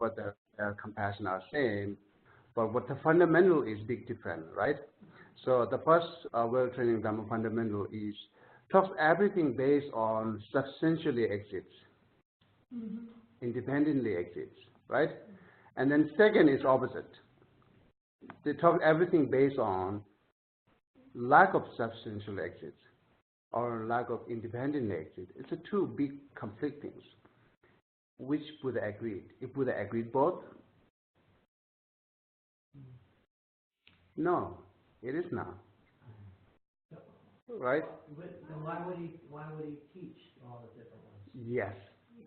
what the compassion are saying, but what the fundamental is big different, right? So the first well-training Dhamma fundamental is talks everything based on substantially exists, independently exists, right? And then second is opposite. They talk everything based on lack of substantial exits or lack of independent exit. It's a two big conflict things. Which Buddha agreed? If Buddha agreed both? No, it is not. Right? Then why would he teach all the different ones? Yes,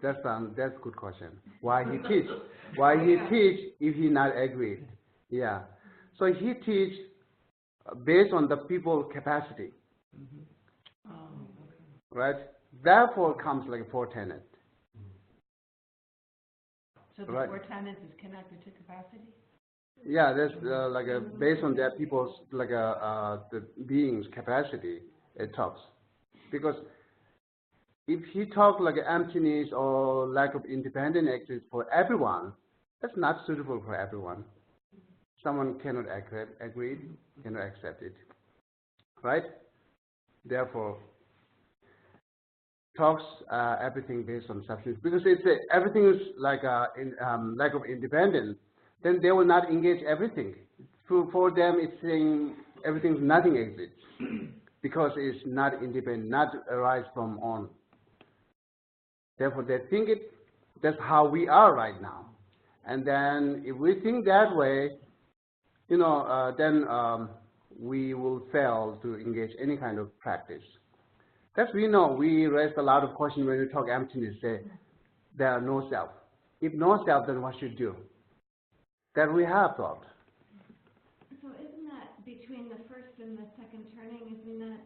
that's a good question. Why he teach? Why he teach if he not agreed? Yeah. So he teach based on the people capacity. Right? Therefore comes like four tenets. So the four tenets is connected to capacity? Yeah, there's based on their people's the beings' capacity, it talks. Because if he talks like emptiness or lack of independent exit for everyone, that's not suitable for everyone. Someone cannot agree, cannot accept it, right? Therefore, talks everything based on substance, because it's everything is like lack of independence. Then they will not engage everything. For them, it's saying everything, nothing exists, because it's not independent, not arise from on. Therefore, they think it. That's how we are right now. And then, if we think that way, then we will fail to engage any kind of practice. That's we know. We raise a lot of questions when we talk emptiness. Say there are no self. If no self, then what should do? That we have thought. So isn't that between the first and the second turning? Isn't that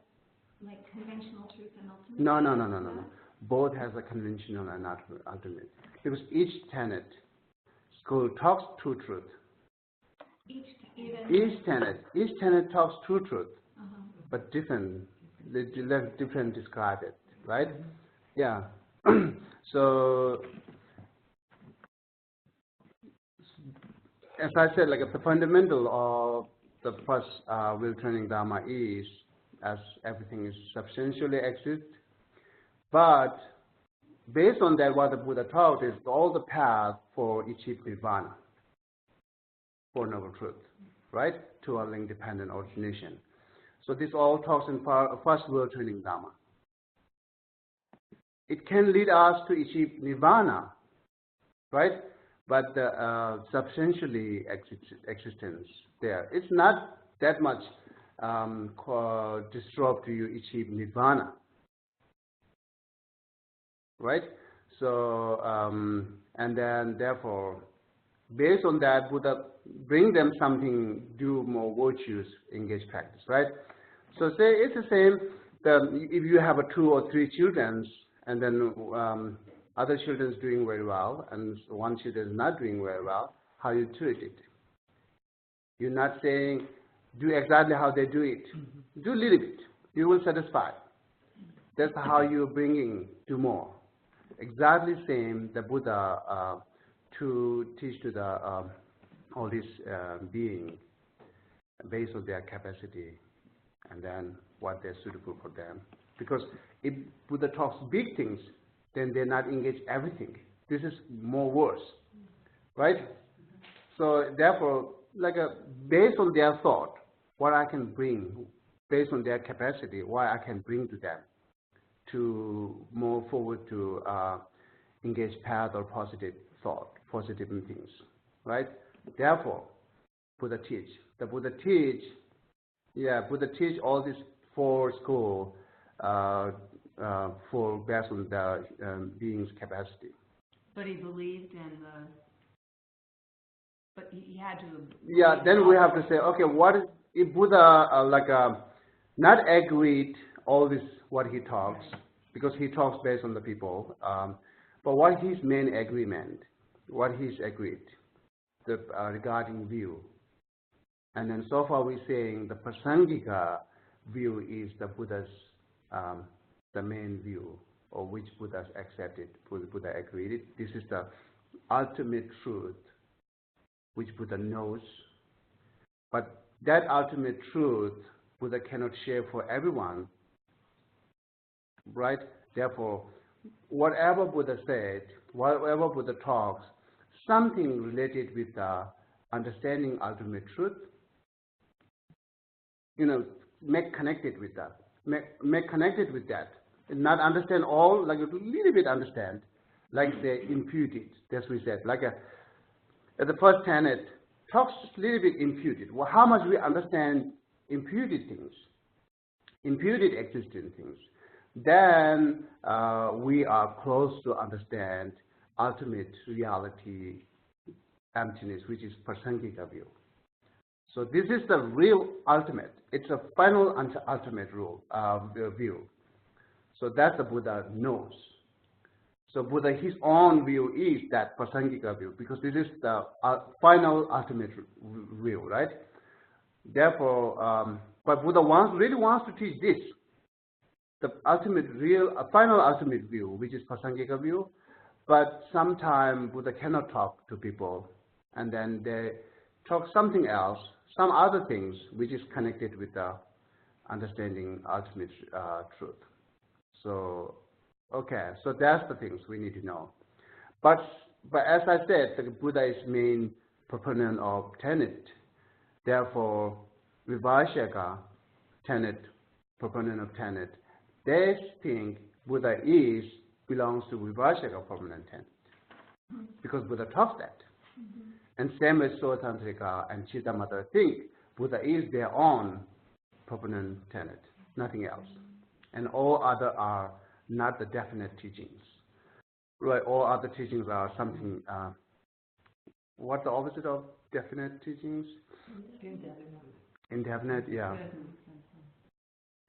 like conventional truth and ultimate? No. Both has a conventional and ultimate. Because each tenet school talks true truth. Each tenet talks true truth, but different. They let different describe it, right? Yeah. So, as I said, like the fundamental of the first will training Dharma is, as everything is substantially exist, but based on that, what the Buddha taught is all the path for achieve nirvana, for noble truth, right? To our independent origination. So this all talks in first world training Dharma. It can lead us to achieve nirvana, right? But the substantially existence there, it's not that much disrupt to you achieve nirvana, right? So and then therefore, based on that, Buddha bring them something, do more virtues, engage practice, right? So say it's the same. If you have 2 or 3 children, and then other children is doing very well, and one children is not doing very well, how you treat it? You're not saying do exactly how they do it. Do a little bit. You will satisfy. That's how you're bringing to more. Exactly same the Buddha to teach to the all these beings based on their capacity, and then what they're suitable for them. Because if Buddha talks big things, then they're not engaged everything. This is more worse, right? So therefore, based on their thought, what I can bring, based on their capacity, what I can bring to them to move forward to engage path or positive thought, positive things, right? Therefore, Buddha teach. The Buddha teach all these 4 schools for based on the being's capacity. But he believed in the. But he had to. Yeah. Then we have to say, okay, what is if Buddha not agreed all this what he talks, because he talks based on the people, but what his main agreement, what he's agreed, the regarding view. And then so far we're saying the Prasangika view is the Buddha's, the main view, or which Buddha accepted, Buddha agreed. This is the ultimate truth, which Buddha knows. But that ultimate truth, Buddha cannot share for everyone, right? Therefore, whatever Buddha said, whatever Buddha talks, something related with understanding ultimate truth, make connected with that. Make connected with that. And not understand all, like a little bit understand, like they imputed. That's what we said. Like at the first tenet, talks a little bit imputed. Well, how much we understand imputed things, imputed existing things, then we are close to understand ultimate reality, emptiness, which is Prasangika view. So this is the real ultimate. It's a final and ultimate view. So that's the Buddha knows. So Buddha, his own view is that Prasangika view, because this is the final ultimate view, right? Therefore, but Buddha really wants to teach this, the ultimate final ultimate view, which is Prasangika view. But sometimes Buddha cannot talk to people, and then they talk something else, some other things, which is connected with the understanding ultimate truth. So, okay, so that's the things we need to know. But as I said, the Buddha is main proponent of Tenant. Therefore, Vibhashaka, Tenant, proponent of Tenant, they think Buddha belongs to Vibhashaka proponent Tenant, because Buddha talks that. And same as Sotantrika and Chittamatra think Buddha is their own proponent Tenant, nothing else. And all other are not the definite teachings. Right? All other teachings are something. What's the opposite of definite teachings? Indefinite, yeah.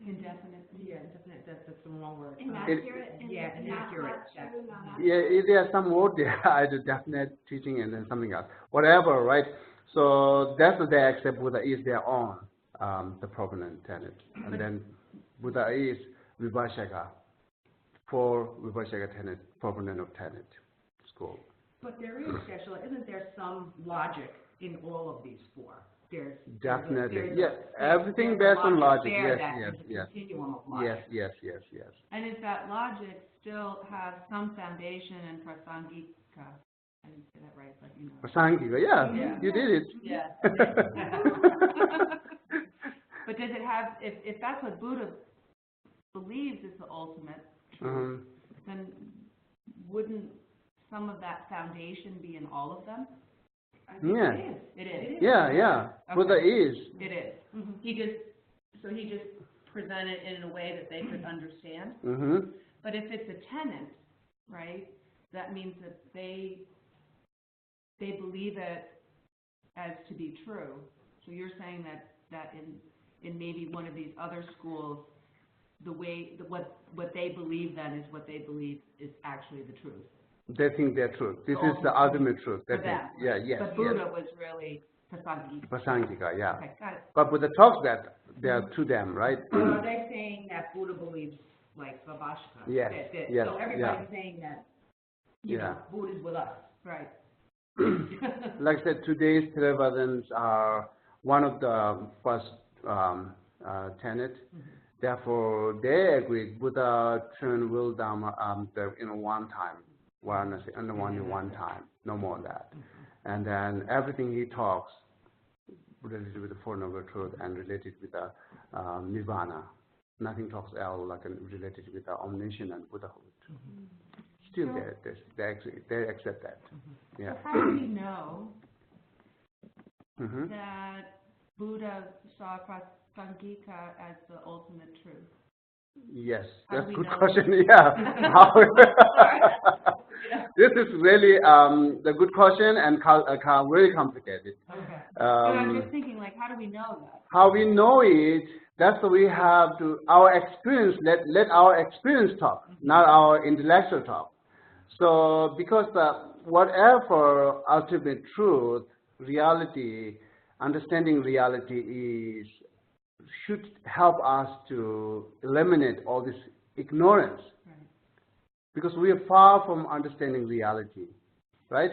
Indefinite. Yeah, indefinite, that's the wrong word. Inaccurate. Yeah, inaccurate. Not true, not Yeah, there are some word there, either definite teaching and then something else. Whatever, right? So that's what they accept Buddha is their own, the proponent Tenant. And then Buddha is Vibhashaka, for Vibhashaka Tenant, proponent of Tenant school. But there is, isn't there some logic in all of these four? Definitely, yes. Everything based on logic. Yes. Continuum of logic. Yes. And if that logic still has some foundation in Prasangika, I didn't say that right, but you know. Prasangika, yeah, you did it. Yeah. But does it have, if that's what Buddha believes is the ultimate truth, then wouldn't some of that foundation be in all of them? Yeah. It is. Yeah. Okay. Buddha is. It is. Mm-hmm. He just presented it in a way that they could understand. Mm-hmm. But if it's a tenant, right, that means that they believe it as to be true. So you're saying that in maybe one of these other schools, what they believe then is what they believe is actually the truth. They think they're true. This is the ultimate truth. For them. Yeah, yes. But Buddha was really Prasangika. Prasangika, yeah. Okay, got it. But Buddha talks that they are to them, right? Are they saying that Buddha believes like Vibhashaka? Yes. So everybody's saying that, you know, Buddha's with us. Right. Like I said, today's Theravadins are one of the first tenet. Therefore, they agreed Buddha turned will Dharma one time. One time, no more than that. And then everything he talks related with the Four Noble Truth and related with the Nirvana. Nothing talks else like related with the omniscience and Buddhahood. Still, they accept that. Yeah. So how do we know that Buddha saw Prasangika as the ultimate truth? Yes, that's a good know? question. Yeah. This is really the good question and really complicated. Okay. But I'm just thinking, like, how do we know that? How we know it, that's what we have to, our experience, let our experience talk, not our intellectual talk. So, because whatever ultimate truth, reality, understanding reality should help us to eliminate all this ignorance. Right. Because we are far from understanding reality, right?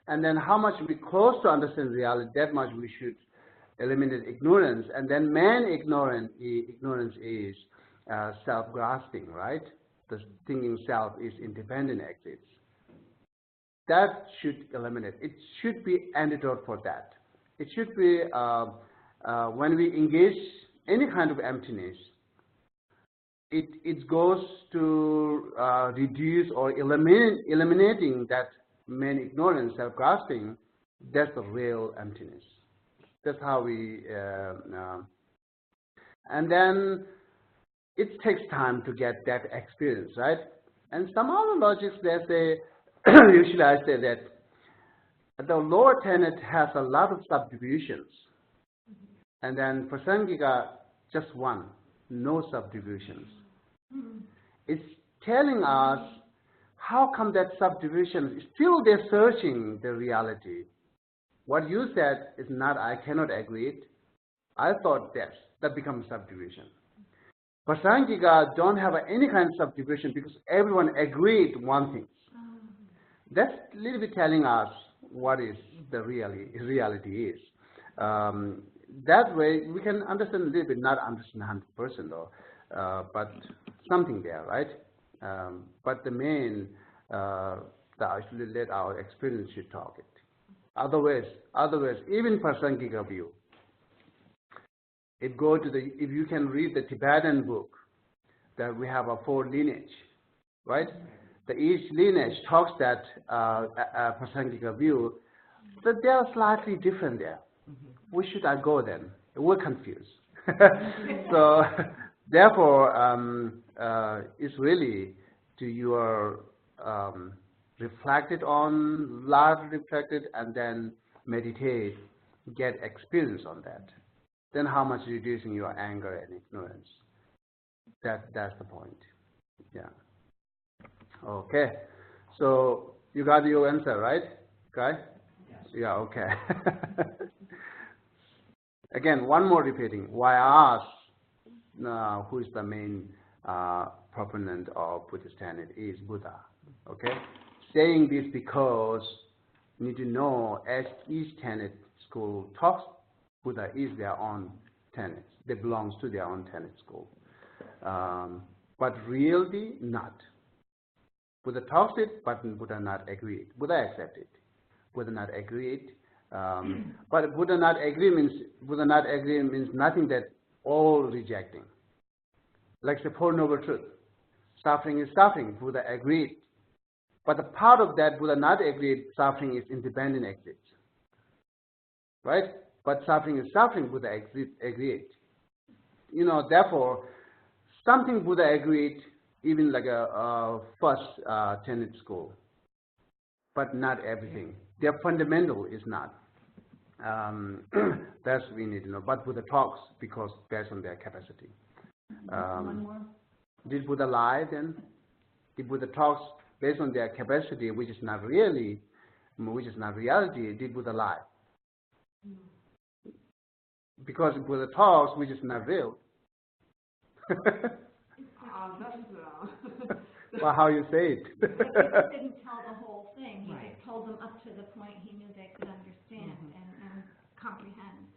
And then how much we close to understand reality, that much we should eliminate ignorance. And then main ignorance is self-grasping, right? The thinking self is independent exits. That should eliminate. It should be antidote for that. It should be when we engage any kind of emptiness, it goes to reduce or eliminating that main ignorance, self-grasping. That's the real emptiness. That's how we, and then it takes time to get that experience, right? And some other logics, they say, usually I say that the lower tenet has a lot of subdivisions. And then Prasangika, just one, no subdivisions. It's telling us how come that subdivision, still they're searching the reality. What you said is not, I cannot agree it. I thought that becomes subdivision. Prasangika don't have any kind of subdivision because everyone agreed one thing. That's a little bit telling us what is the reality is. That way we can understand a little bit, not understand 100% though, but something there, right? But the main, that actually let our experience should talk it. Otherwise, even Prasangika view, it go to the, if you can read the Tibetan book, that we have a 4 lineage, right? The each lineage talks that Prasangika view, but they are slightly different there. Where should I go then? We're confused. So therefore, it's really to your reflected on, largely reflected, and then meditate, get experience on that. Then how much reducing your anger and ignorance. That's the point. Yeah. Okay. So you got your answer, right? Okay? Yes. Yeah, okay. Again, one more repeating. Why ask who is the main proponent of Buddhist tenet is Buddha. Okay? Saying this because you need to know as each tenet school talks, Buddha is their own tenet. They belong to their own tenet school. But really not. Buddha talks it, but Buddha not agree it. Buddha accept it. Buddha not agree it. But Buddha not agree means nothing that all rejecting. Like the Four Noble Truth. Suffering is suffering. Buddha agreed. But the part of that Buddha not agreed, suffering is independent exit. Right? But suffering is suffering, Buddha agreed. You know, therefore, something Buddha agreed, even like a first tenet school, but not everything. Their fundamental is not. That's what we need to know. But Buddha talks because based on their capacity. One more. Did Buddha lie then? If Buddha talks based on their capacity, which is not reality, did Buddha lie? Because Buddha talks, which is not real. Well, how you say it? But he didn't tell the whole thing. He just told them up to the point he knew they could understand and comprehend.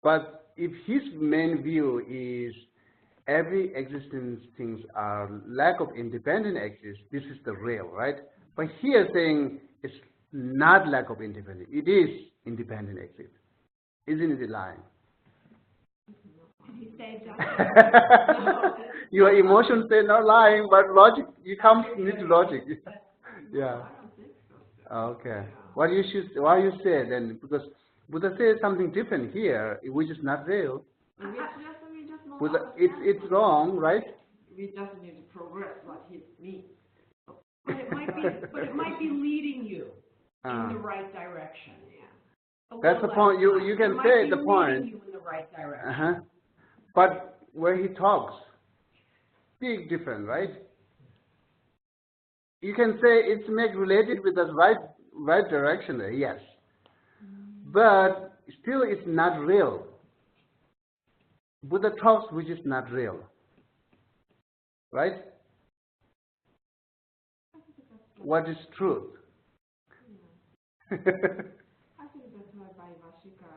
But if his main view is every existence things are lack of independent exist, this is the real, right? But here saying it's not lack of independent, it is independent exist. Isn't it lying? He said Your emotions say not lying, but logic, you come need logic. Yeah. Okay. Why you say then? Because Buddha says something different here, which is not real. Buddha, it's wrong, right? We just need to progress what he means. But it might be leading you in the right direction. Yeah. That's the point. You can say the point. You in the right direction. But where he talks, big difference, right? You can say it's make related with the right direction, yes. But still it's not real. Buddha talks which is not real. Right? What is truth? I think that's why Vaibhashika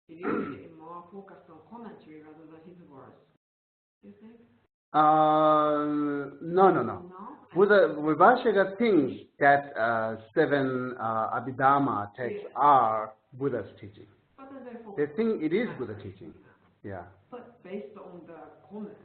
is usually more focused on commentary rather than his words. Do you think? No. No? Buddha Vibhashika thinks that 7 Abhidharma texts are Buddha's teaching. But then They think it is Buddha's teaching. Yeah. But based on the comment,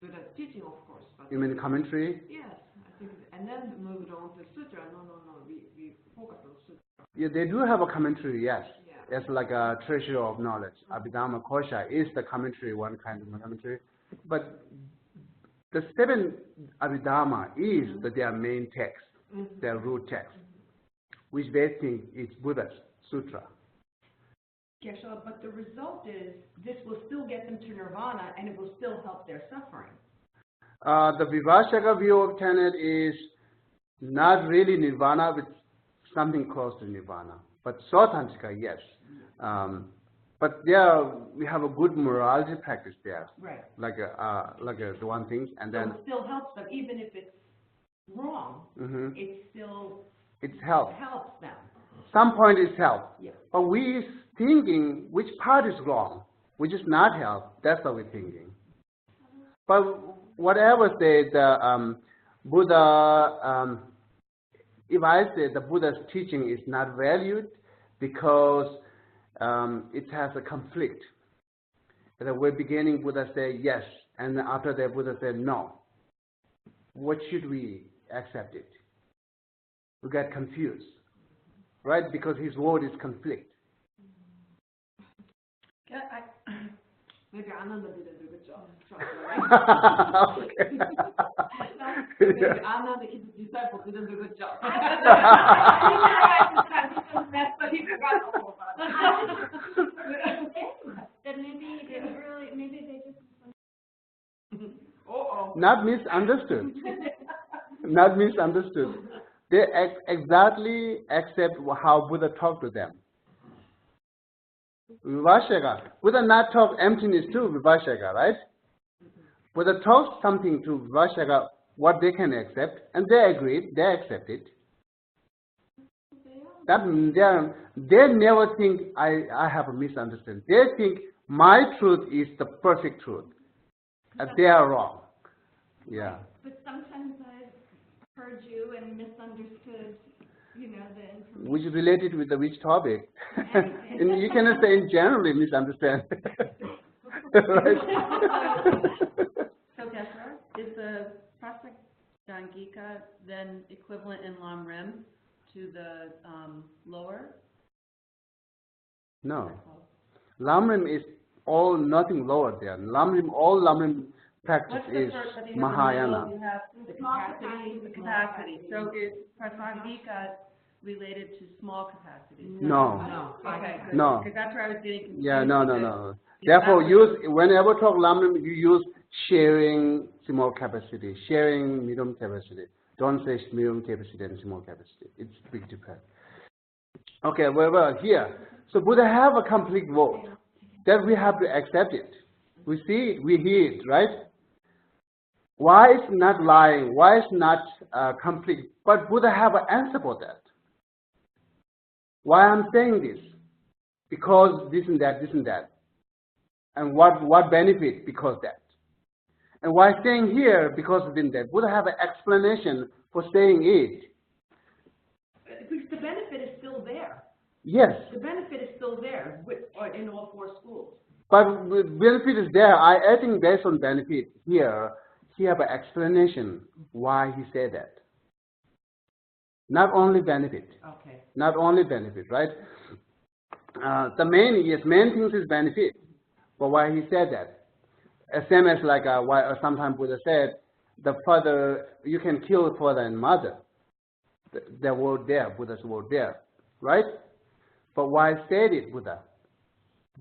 the teaching, of course. But You mean commentary? yes, I think, and then moved on to sutra. No. We focus on sutra. Yeah, they do have a commentary, yes. Yeah. It's like a treasure of knowledge. Abhidharma Kosha is the commentary, one kind of commentary. But the 7 Abhidharma is their main text, their root text, which they think is Buddha's sutra. Yeah, so, but the result is this will still get them to nirvana and it will still help their suffering. The Vibhashaka view of Tenant is not really nirvana, but something close to nirvana. But Sautantika, yes. But there we have a good morality practice there. Right. Like the one thing, and So then it still helps them, even if it's wrong. It still it's help. helps them. Some point is help. Yeah. But we thinking which part is wrong, which is not help. That's what we're thinking. But whatever say the Buddha, if I say the Buddha's teaching is not valued because it has a conflict. At the very beginning, Buddha said yes, and after that, Buddha said no. What should we accept it? We get confused, right? Because his word is conflict. Yeah, Maybe Ananda didn't do a good job. Okay. Maybe Ananda, his disciple, didn't do a good job. But he forgot all about it. Then maybe they didn't really, maybe they just. Not misunderstood. Not misunderstood. They exactly accept how Buddha talked to them. Vivashaka. Buddha not talk emptiness to Vivashaka, right? Buddha talks something to Vivashaka, what they can accept, and they agreed, they accept it. That they never think I have a misunderstanding. They think my truth is the perfect truth, and they are wrong. Yeah. But sometimes I've heard you and misunderstood, the information. Which is related with which topic? And you cannot say in generally misunderstand. Right? So Kesha, is the Prasangika then equivalent in Lamrim to the lower? No. Lamrim is all nothing lower there. All Lamrim practice is Mahayana. You have the capacity. So is Prasangika related to small capacity? No. Okay, good. No. Because that's where I was getting confused. Yeah, no. Therefore, whenever talk Lamrim, you use sharing small capacity, sharing medium capacity. Don't say medium capacity and small capacity. It's big difference. Okay, well, here. So Buddha have a complete word that we have to accept it. We see it, we hear it, right? Why it's not lying? Why it's not complete? But Buddha have an answer for that. Why I'm saying this? Because this and that. And what benefit because that? And why saying here because of that? Buddha have an explanation for saying it. Because the benefit is still there. Yes. The benefit is still there in all 4 schools. But benefit is there. I think based on benefit here, he have an explanation why he said that. Not only benefit. Okay. Not only benefit, right? The main things is benefit. But why he said that? Same as like why sometimes Buddha said, the father, you can kill father and mother. The word there, Buddha's word there, right? But why said it, Buddha?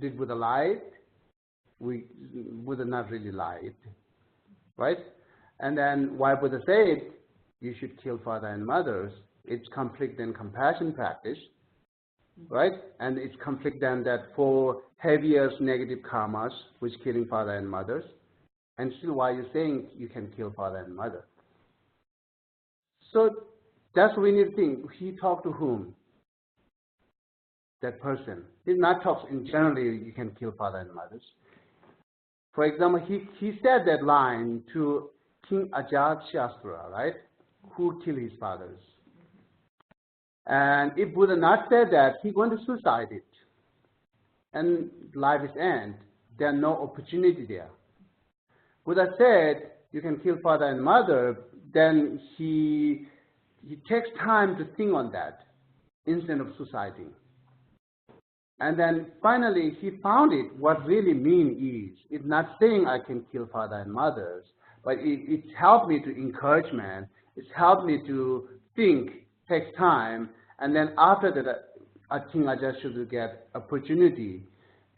Did Buddha lie? Buddha not really lied, right? And then why Buddha said you should kill father and mothers? It's conflict and compassion practice, right? And it's conflict and that 4 heaviest negative karmas, which killing father and mothers. And still why you're saying you can kill father and mother? So that's what we need to think. He talked to whom? that person. He not talks in generally you can kill father and mothers. For example, he said that line to King Ajatasattu, right, who killed his fathers. And if Buddha not said that, he going to suicide it. And life is end. There's no opportunity there. Buddha said, you can kill father and mother, then he takes time to think on that instead of suiciding. And then finally he found it, what really mean is, it's not saying I can kill father and mothers, but it helped me to encouragement, it's helped me to think, takes time, and then after that I think I just should get opportunity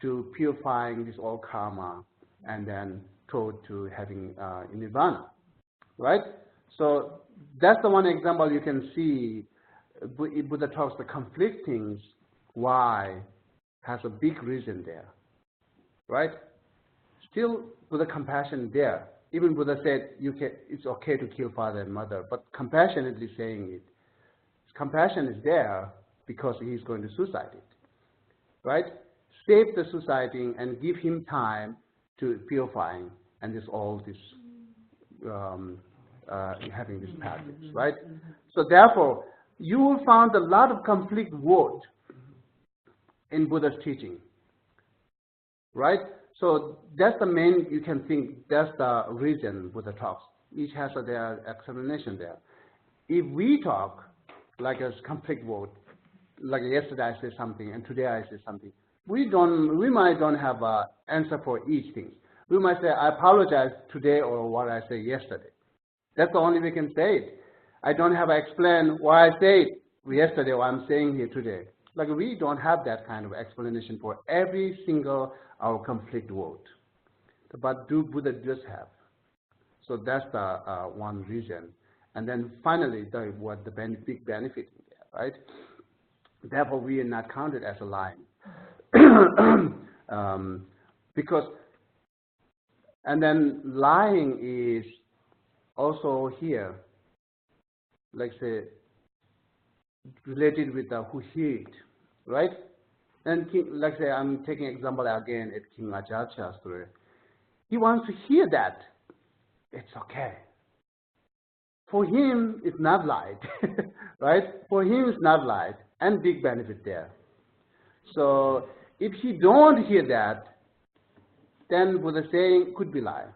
to purifying this all karma and then toward to having nirvana, right? So that's the one example you can see. Buddha talks the conflicting why has a big reason there, right? Still Buddha compassion there. Even Buddha said it's okay to kill father and mother, but compassionately saying it. Compassion is there because he's going to suicide it, right? Save the suiciding and give him time to purifying and this all this having this practice, right? So therefore, you will find a lot of conflict word in Buddha's teaching, right? So that's the main, you can think, that's the reason Buddha talks. Each has their explanation there. If we talk like a conflict word, like yesterday I said something and today I said something, we might don't have an answer for each thing. We might say, I apologize today or what I said yesterday. That's the only we can say it. I don't have to explain why I said yesterday or I'm saying here today. Like we don't have that kind of explanation for every single our conflict word. But Buddha does have. So that's the one reason. And then finally, the big benefit there, right? Therefore, we are not counted as a line. Because, and then lying is also here, like say, related with who hear it, right? And like say, I'm taking example again at King Ajatasattu. He wants to hear that. It's okay. For him, it's not light, right? For him, it's not light, and big benefit there. So if he don't hear that, then Buddha saying could be lie.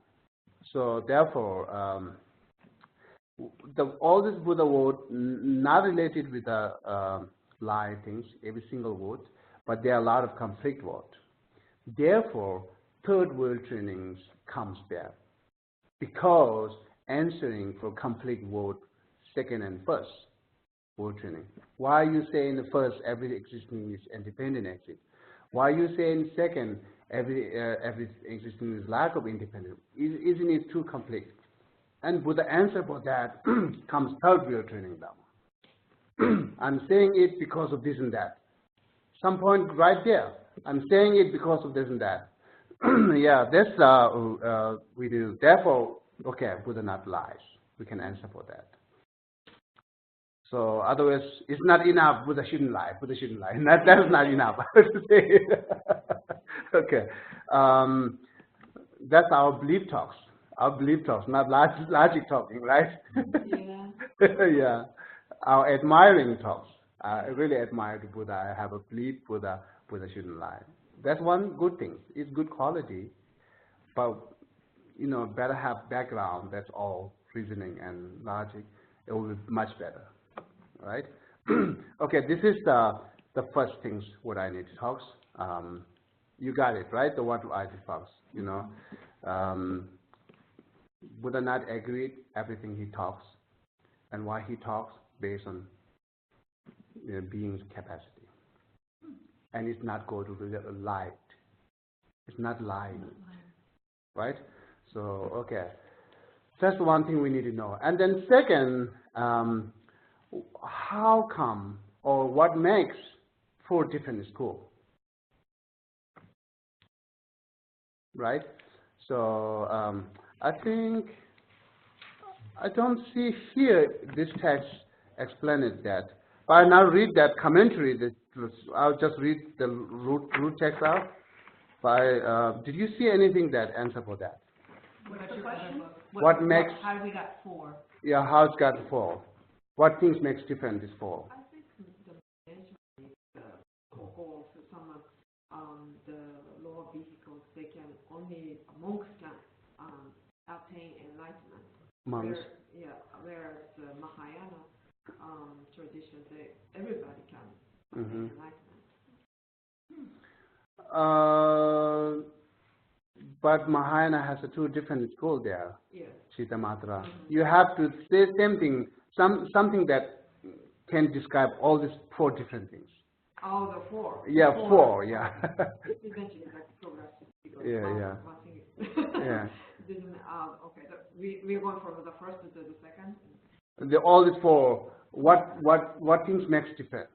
So therefore, all this Buddha word not related with the lie things, every single word, but there are a lot of conflict words. Therefore, third world trainings comes there because answering for conflict word second and first word training. Why you say in the first every existing is independent exit? Why you say in second every existing is lack of independence? Isn't it too conflict? And Buddha answer for that comes third world training Dhamma. I'm saying it because of this and that. Some point right there. I'm saying it because of this and that. Yeah, that's we do. Therefore, okay, Buddha not lies. We can answer for that. So otherwise, it's not enough. Buddha shouldn't lie. Buddha shouldn't lie. That's not enough. Okay, that's our belief talks. Our belief talks, not logic talking, right? Yeah. Yeah, our admiring talks. I really admire the Buddha. I have a belief Buddha shouldn't lie. That's one good thing. It's good quality, but better have background. That's all reasoning and logic. It will be much better, right? Okay, this is the first things what I need to talk. You got it, right? The what I talks. Buddha not agreed everything he talks, and why he talks based on being's capacity, and it's not go to the light. It's not lying, right? So okay, that's one thing we need to know. And then second, how come or what makes 4 different schools, right? So I think I don't see here this text explained that. But I now read that commentary, the I'll just read the root text out. Did you see anything that answer for that? What's the question? What makes? How do we got 4? Yeah, how it's got 4? What things makes different this 4? I think the management is the goal for some the lower vehicles. They can only monks can attain enlightenment. Monks. Whereas the Mahayana tradition, everybody can attain enlightenment. But Mahayana has a 2 different schools there. Yes. Chittamatra. You have to say same thing, something that can describe all these 4 different things. Oh, the 4. Yeah, 4. Yeah. Eventually, like progress. Yeah. Okay, we're going from the first to the second. All these 4. What things makes different?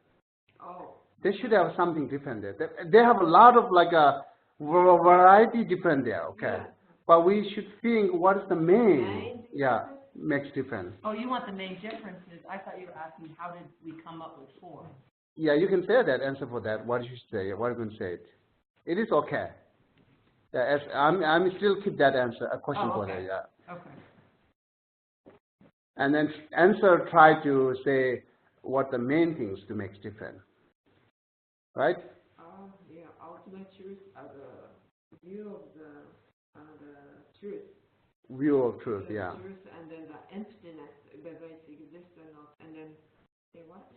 Oh. They should have something different there. They have a lot of like a variety different there. Okay. Yeah. But we should think what is the main, makes difference. Oh, you want the main differences. I thought you were asking how did we come up with 4? Yeah, you can say that, answer for that. What you should say, what you can say it. It is okay. Yeah, I'm still keep that answer, a question for that, yeah. Okay. And then answer, try to say what the main things to make different. Right? Ultimate truth are the view of the truth. View of truth, the yeah. Truth, and then the emptiness, whether it exists or not, and then what?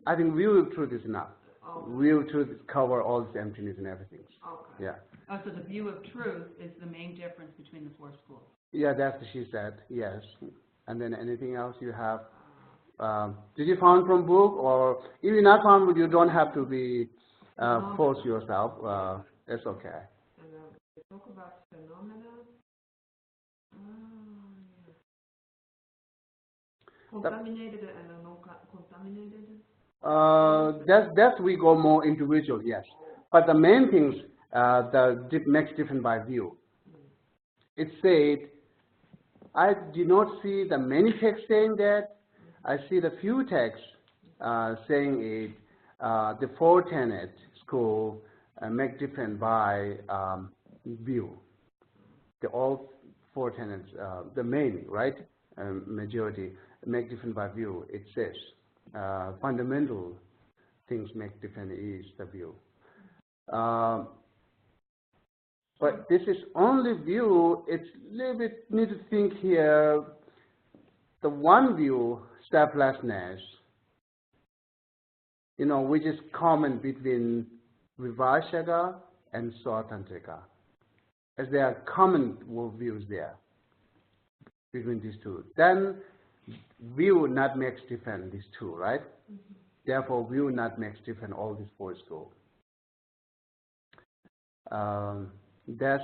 I think view of truth is enough. Oh. View of truth cover all this emptiness and everything. Okay. Yeah. Oh, so the view of truth is the main difference between the 4 schools. Yeah, that's what she said. Yes. And then anything else you have? Did you found from book, or if you're not found book, you don't have to be force yourself. It's okay. And we talk about phenomena. Contaminated and non-contaminated. That's we go more individual, yes. But the main things makes different by view. It said, I do not see the many texts saying that. I see the few texts saying it. The 4 tenet school make different by view. All 4 tenets, the main, right, majority, make different by view. It says fundamental things make different is the view. But this is only view. It's a little bit need to think here. The one view, selflessness, which is common between Vivashaka and Swatantrika, as there are common views there between these 2. Then view not makes different these 2, right? Therefore, view not makes different all these 4 schools. That's,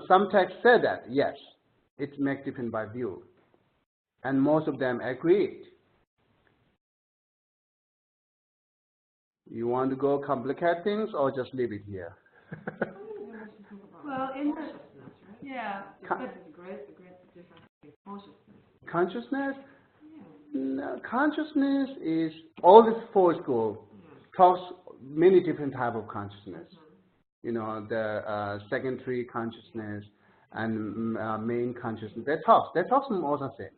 some texts say that, yes, it makes different by view. And most of them agreed. You want to go complicate things or just leave it here? Well, in the, yeah. Great difference in consciousness. Consciousness? Yeah. No, consciousness is, all these 4 schools talks many different type of consciousness. The secondary consciousness and main consciousness. They talk also same.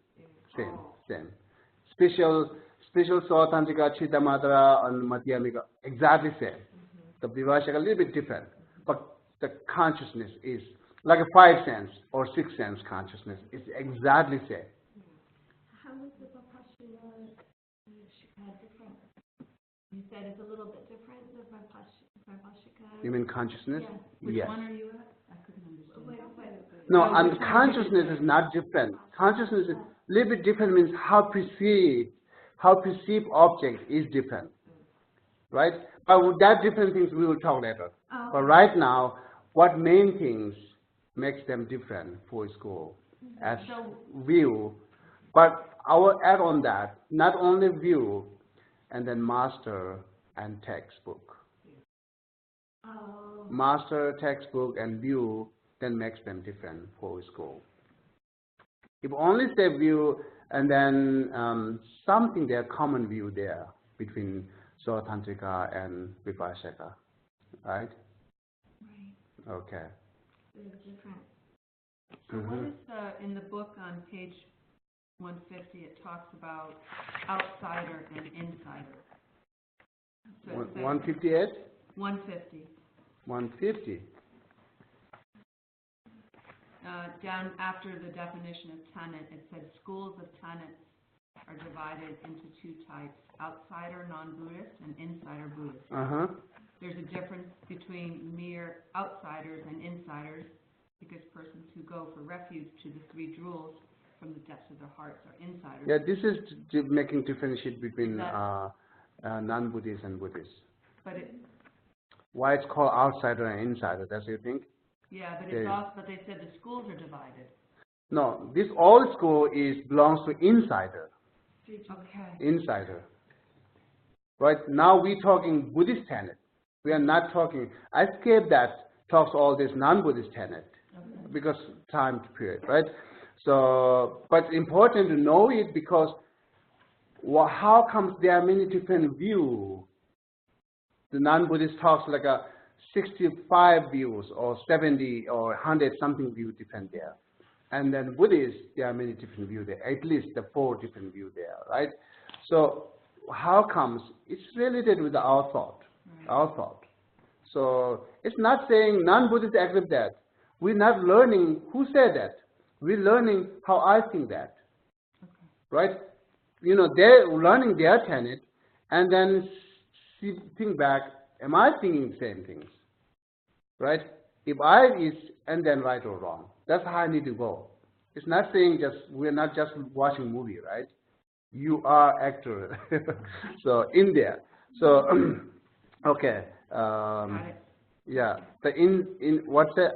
Special Swatantrika, Chittamatra, and Madhyamika, exactly same. The Vivashaka a little bit different, but the consciousness is like a 5 sense or 6 sense consciousness. It's exactly same. How is the Vipassana different? You said it's a little bit different, the Vipassana. You mean consciousness? Yeah. Which Yes. one are you at? I couldn't understand. No, and consciousness is not different. Consciousness is a little bit different, means how perceived object is different, right? But with that different things we will talk later. Oh. But right now, what main things makes them different for school as view? But I will add on that, not only view, and then master and textbook. Oh. Master, textbook, and view then makes them different for school. If only say view and then something there, common view there between so Tantrika and Vipashaka, right? Right. Okay. They're different. So what is in the book on page 150? It talks about outsider and insider. So it says 158? 150. 150. Down after the definition of tenant, it said schools of tenants are divided into two types: outsider non-Buddhist and insider Buddhist. There's a difference between mere outsiders and insiders, because persons who go for refuge to the three jewels from the depths of their hearts are insiders. Yeah, this is making differentiate between non-Buddhists and Buddhists. But Why it's called outsider and insider? That's what you think? yeah, but it's also, but they said the schools are divided. No, this old school belongs to insider. Okay. Insider. Right now we're talking Buddhist tenet. We are not talking. I skipped that. Talks all this non-Buddhist tenet because time period, right? So, but it's important to know it because how comes there are many different views? The non-Buddhist talks like a 65 views or 70 or 100 something views different there. And then Buddhists, there are many different views there, at least the 4 different views there, right? So how comes? It's related with our thought, our thought. So it's not saying non-Buddhists accept that. We're not learning who said that. We're learning how I think that, right? You know, they're learning their tenet and then think back, am I thinking the same things, right? If I is, and then right or wrong. That's how I need to go. It's not saying we're not just watching movie, right? You are actor. So in there. So, okay. Yeah, what's the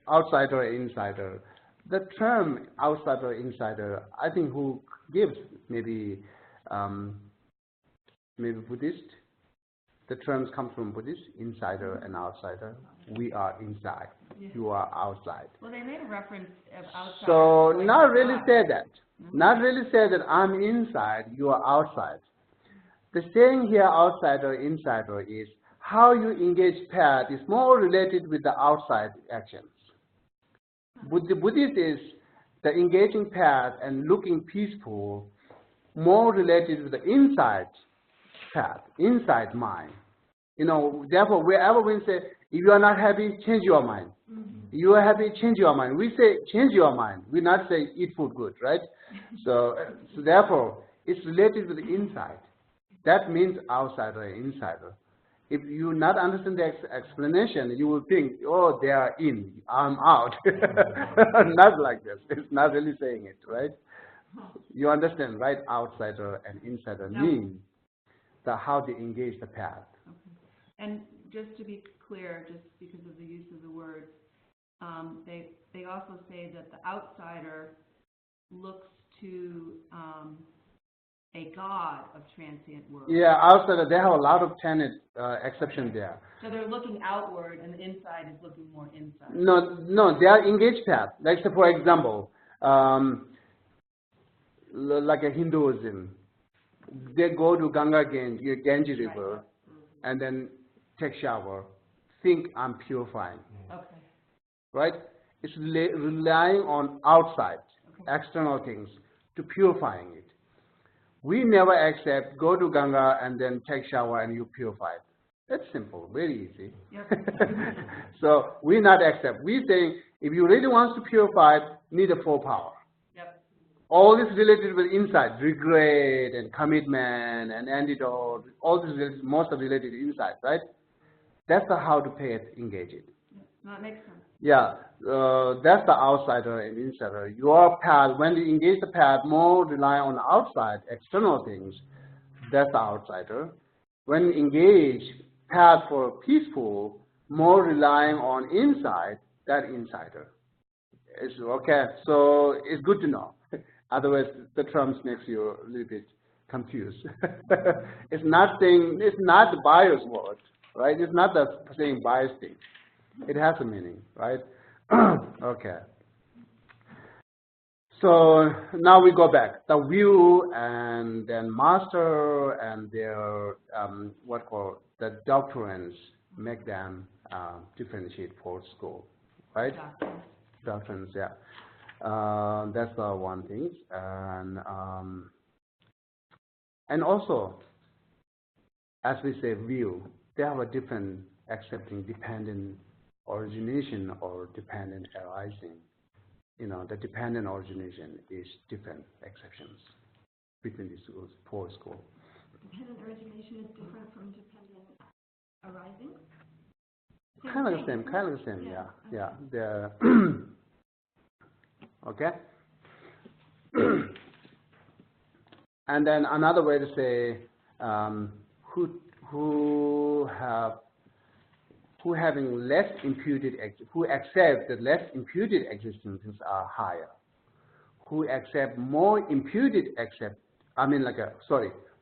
outsider or insider? The term outsider or insider, I think who gives maybe Buddhist. The terms come from Buddhist, insider and outsider. We are inside. Yeah. You are outside. Well, they made a reference of outside. So not really say that. Not really say that I'm inside, you are outside. The saying here, outsider, insider, is how you engage path is more related with the outside actions. The Buddhist is the engaging path and looking peaceful, more related with the inside path, inside mind. You know, therefore, wherever we say, if you are not happy, change your mind. You are happy, change your mind. We say, change your mind. We not say, eat food good, right? So therefore, it's related with the inside. That means outsider and insider. If you not understand the explanation, you will think, oh, they are in, I'm out. Not like this. It's not really saying it, right? You understand, right? Outsider and insider mean how they engage the path. Okay. And just to be clear, just because of the use of the word, they also say that the outsider looks to a god of transient world. Yeah, outsider, they have a lot of tenant exception there. So they're looking outward, and the inside is looking more inside. No, they are engaged path. Like, say, for example, like a Hinduism, they go to Ganges River, and then take shower, think I'm purifying. Okay. Right? It's relying on outside, external things to purifying it. We never accept go to Ganga and then take shower and you purify it. That's simple, very easy. Yep. So we not accept. We say if you really want to purify it, need a full power. Yep. All this related with inside, regret and commitment and antidote, all this related, most of related to inside, right? That's how to pay it, engage it. That makes sense. Yeah, that's the outsider and insider. Your path, when you engage the path, more rely on the outside, external things. That's the outsider. When you engage path for peaceful, more relying on inside, that insider. It's okay. So it's good to know. Otherwise, the terms makes you a little bit confused. It's not saying, it's not the bias word, right? It's not the saying bias thing. It has a meaning, right? Okay. So now we go back. The view and then master and their the doctrines make them differentiate for school, right? Doctrines, yeah. That's the one thing, and also, as we say, view. They have a different accepting dependent origination or dependent arising. The dependent origination is different exceptions between these four schools. Dependent origination is different from dependent arising? Kind of the same, yeah. The okay. And then another way to say who having less imputed, who accept that less imputed existences are higher. Who accept more imputed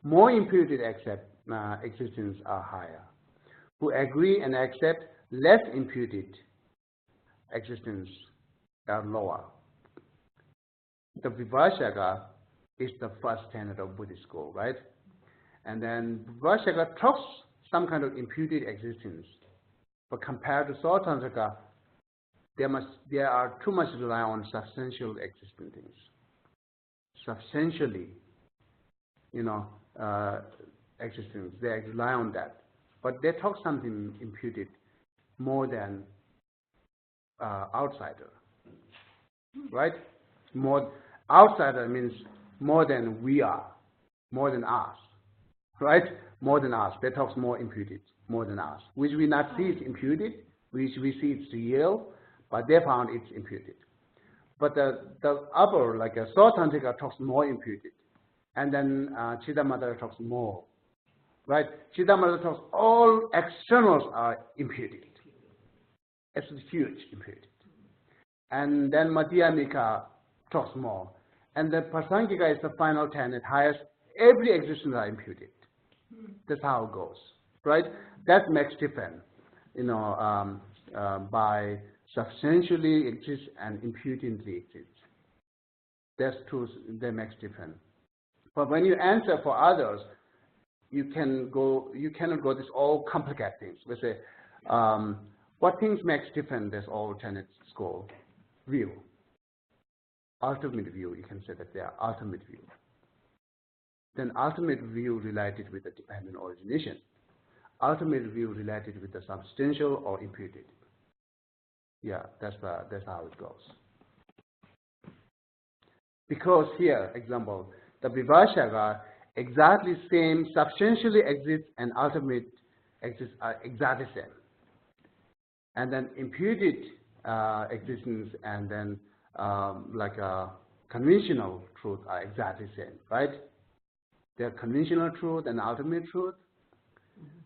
more imputed existences are higher. Who agree and accept less imputed existence are lower. The Vivashaga is the first tenet of Buddhist school, right? And then Vivashaga talks some kind of imputed existence. But compared to Sotantrika, there are too much rely on substantial existing things. Substantially, existence, they rely on that. But they talk something imputed more than outsider, right? More outsider means more than we are, more than us, right? More than us. They talk more imputed, more than us, which we not see is imputed, which we see it's real, but they found it's imputed. But the upper, like a Sotantrika, talks more imputed, and then Chidamata talks more, right? Chidamata talks all externals are imputed. It's huge imputed. And then Madhyamika talks more. And the Prasangika is the final tenet, highest, every existence are imputed. That's how it goes, right? That makes different, by substantially exist and impudently exist. That's two, that makes different. But when you answer for others, you cannot go this all complicated things. We say, what things makes different, this all tenet school? View. Ultimate view, you can say that they are ultimate view. Then ultimate view related with the dependent origination. Ultimate view related with the substantial or imputed. Yeah, that's how it goes. Because here, example, the Vivashaga exactly same, substantially exists and ultimate exists are exactly same. And then imputed existence and then like a conventional truth are exactly same, right? They're conventional truth and ultimate truth.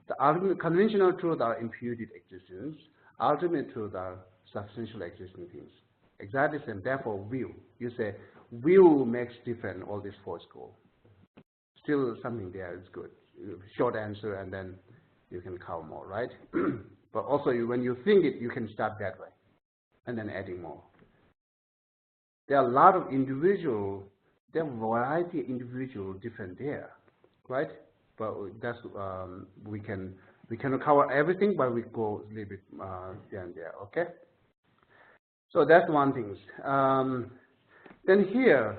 The ultimate conventional truth are imputed existence. Ultimate truth are substantial existing things. Exactly same. Therefore, view. You say view makes different all these four schools. Still something there is good. Short answer, and then you can cover more, right? But also, when you think it, you can start that way, and then adding more. There are a lot of individual. There are variety of individual different there, right? But that's we cannot cover everything, but we go a little bit here and there. Okay. So that's one thing. Then here,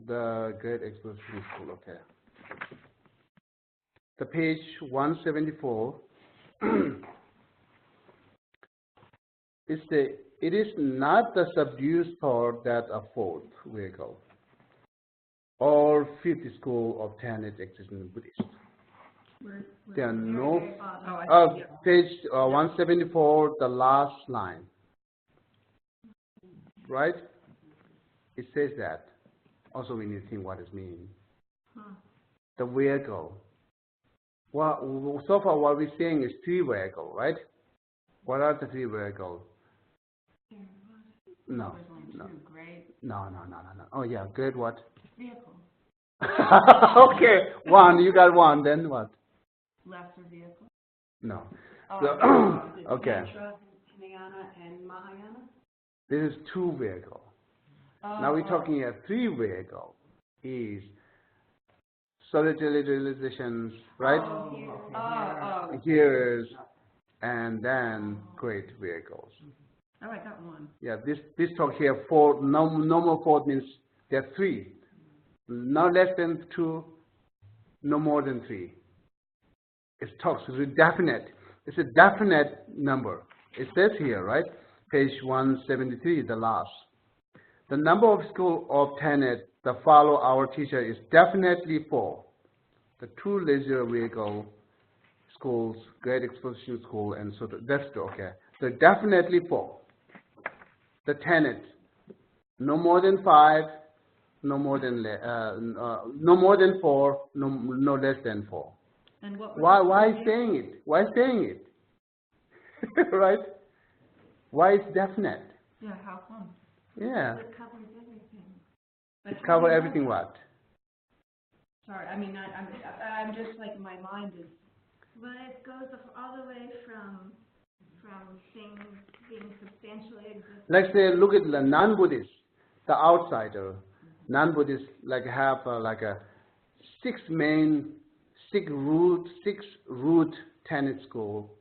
the Great Exposition School. Okay. The page 174. It is not the subdued thought that affords vehicle. All fifth school of tenet exists in Buddhism. There are no. Page 174, the last line. Right? It says that. Also, we need to think what it means. The vehicle. Well, so far what we're saying is three vehicles, right? What are the three vehicles? No. Oh yeah, great what? Vehicle. Okay, one. You got one. Then what? Lesser vehicle. No. Oh, So, okay. Tantra, Hinayana, and Mahayana? This is two-way ago. Now we're talking a three-way ago. Is solitary realizations, right? Hearers, and then great vehicles. Oh, I got one. Yeah, this talk here, four, no more four means there are three. No less than two, no more than three. It talks definite. It's a definite number. It says here, right? Page 173, the last. The number of school of Tenant that follow our teacher is definitely 4. The two leisure vehicle schools, great exposition school, and so that's okay. So definitely 4. The Tenant, no more than 5, no more than 4, no less than 4. And what Why saying it? Why saying it? Right? Why is definite? Yeah, how come? Yeah. It covers everything. It covers everything what? Sorry, I mean, I'm just like, my mind is... But it goes all the way from things being substantially existing. Let's say, look at the non-Buddhist, the outsider. Non-Buddhist like have like a 6 root Tenant school,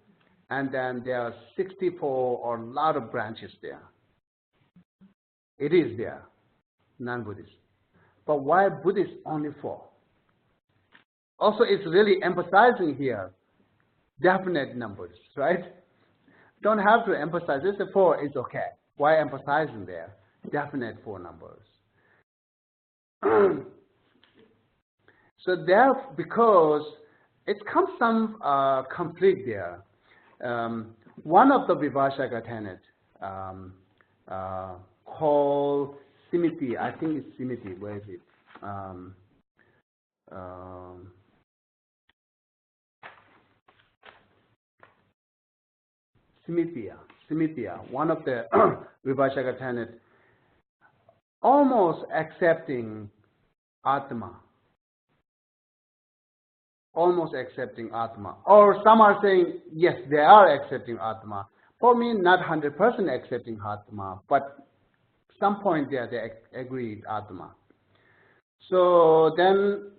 and then there are 64 or a lot of branches there. It is there, non-Buddhist. But why Buddhist only 4? Also, it's really emphasizing here definite numbers, right? Don't have to emphasize. Just a 4 is okay. Why emphasizing there? Definite 4 numbers. So there, because it comes some conflict there. One of the Vivashaka Tenant called Simiti. I think it's Simiti. Where is it? Simithia, one of the Vivashaka Tenant, almost accepting Atma. Almost accepting Atma. Or some are saying, yes, they are accepting Atma. For me, not 100% accepting Atma, but some point there they agree with Atma. So then,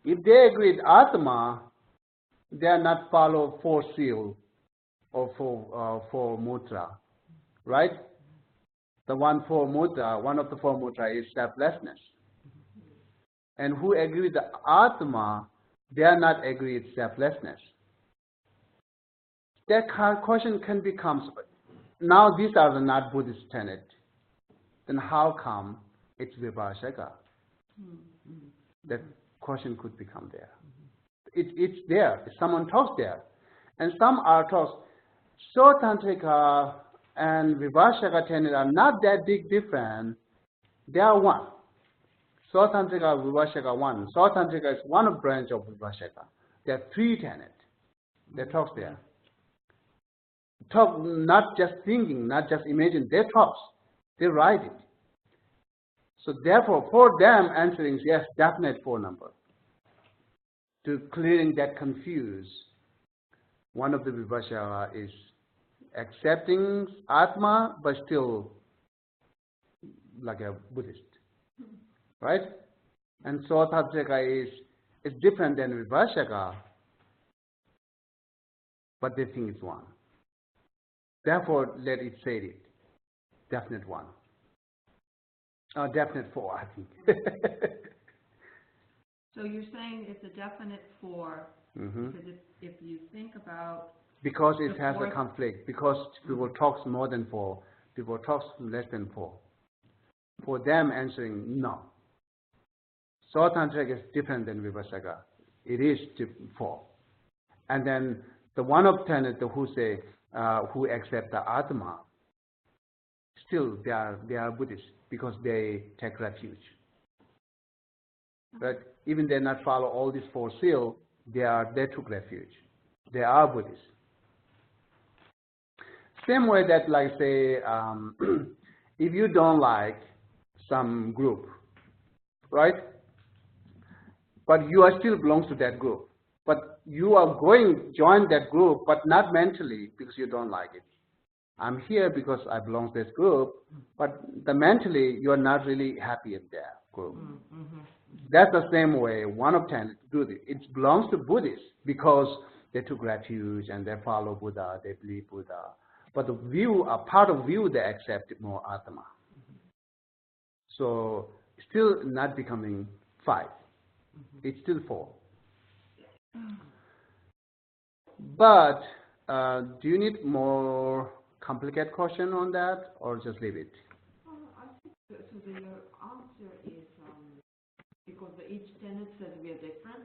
if they agree with Atma, they are not follow 4 seal or 4 mudra, right? The one of the 4 mudra is selflessness. And who agree with the Atma, they are not agree with selflessness. That question can become, now these are the not Buddhist tenet. Then how come it's Vivashaka? That question could become there. It's there. Someone talks there. And some are talks. Tantrika and Vivashaka tenet are not that big different. They are one. Tantrika, Vivashaka, one. Tantrika is one branch of Vivashaka. There are 3 tenets. They talk there. Talk not just thinking, not just imagine. They talk. They write it. So therefore, for them, answering is yes, definite 4 number. To clearing that confuse, one of the Vivashaka is accepting Atma, but still like a Buddhist. Right? And Tantrika is different than Vivashaka, but they think it's one. Therefore, let it say it. Definite 1. Definite 4, I think. So you're saying it's a definite 4, because if you think about... Because it has a conflict, because people talks more than 4, people talks less than 4. For them answering, no. Tantrika is different than Vivashaka. It is 4. And then the one of tenet who say, who accept the Atma, still they are Buddhist because they take refuge. But even they not follow all these 4 seal, they took refuge. They are Buddhist. Same way that, like say, if you don't like some group, right? But you are still belongs to that group. But you are going join that group, but not mentally because you don't like it. I'm here because I belong to this group, but mentally you're not really happy in that group. That's the same way one of tenants do this. It belongs to Buddhists because they took refuge and they follow Buddha, they believe Buddha. But the view, a part of view, they accept more Atma. So still not becoming 5. It's still 4. But do you need more complicated question on that, or just leave it? I think so. The answer is because each tenant says we are different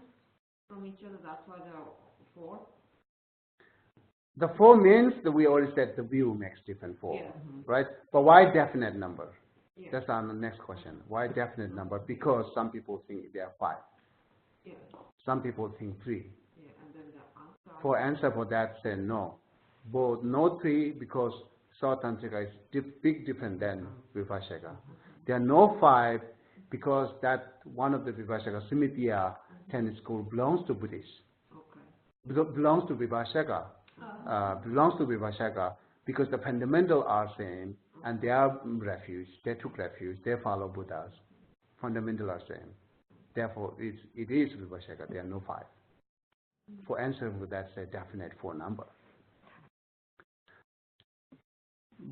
from each other. That's why there are 4. The 4 means that we already said the view makes different 4, right? But why definite number? Yeah. That's our next question. Why definite number? Because some people think there are 5. Yeah. Some people think 3. Yeah, and then the answer. For answer for that, say no. Both no 3 because Sautantrika is big different than Vipashaka. There are no 5 because that one of the Vipashaka, Simitiya tennis school belongs to Buddhists. Okay. Belongs to Vipashaka. Belongs to Vipashaka because the fundamental are same and they are refuge. They took refuge. They follow Buddhas. Fundamental are same. Therefore, it is Vipashaka. There are no 5. For answer with that, say definite 4 number.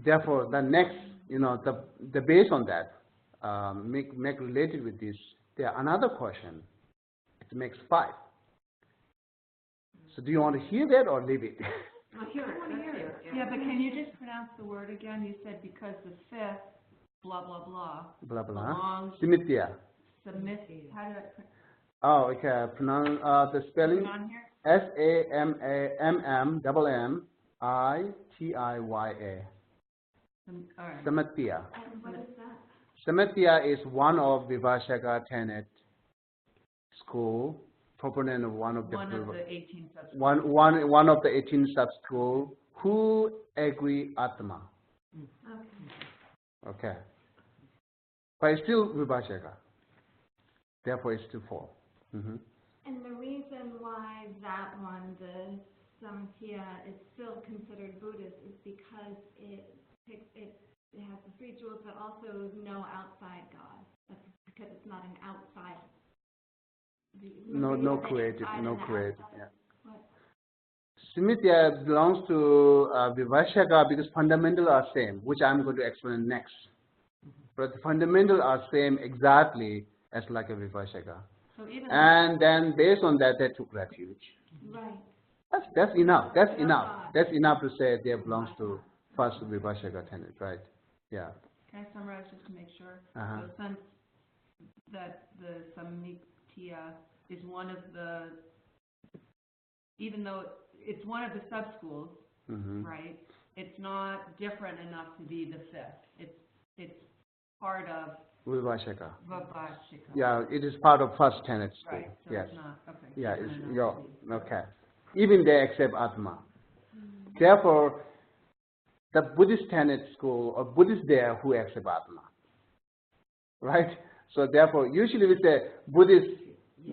Therefore, the next, the base on that, make related with this. There another question. It makes 5. So do you want to hear that or leave it? I hear it. Yeah, but can you just pronounce the word again? You said because the 5th, blah blah blah, Blah blah. belongs. Simitiya. How did I pronounce? Oh, okay. Pronounce the spelling. On here? SAMAMMITIYA. All right. Samatiya. And what is that? Samatiya is one of Vipashaka Tenant school, proponent of one of the 18 sub-schools. one of the 18 sub school who agree Atma. Okay. Okay. But it's still Vipashaka. Therefore, it's still 4. And the reason why that one, the Samkhya, is still considered Buddhist is because it has the 3 jewels, but also no outside God. That's because it's not an outside. No creative. Yeah. What? Simitiya belongs to Vipashaka because fundamental are same, which I'm going to explain next. But the fundamental are same exactly as like a Vipashaka. So even And then based on that, they took refuge. Right. That's enough. That's enough. That's enough to say they belongs to first Vipashaka tenant, right? Yeah. can I summarize just to make sure? Uh-huh. So since that the Samkhya is one of the, even though it's one of the sub-schools, right? It's not different enough to be the 5th. It's part of Vipashaka. Vipashaka. Yeah, it is part of first tenet school. Right. So yes. it's not okay. Yeah, different it's enough to be. okay. Even they accept Atma. Therefore, the Buddhist tenet school or Buddhists there who accept Atma. Right? So therefore, usually we say Buddhists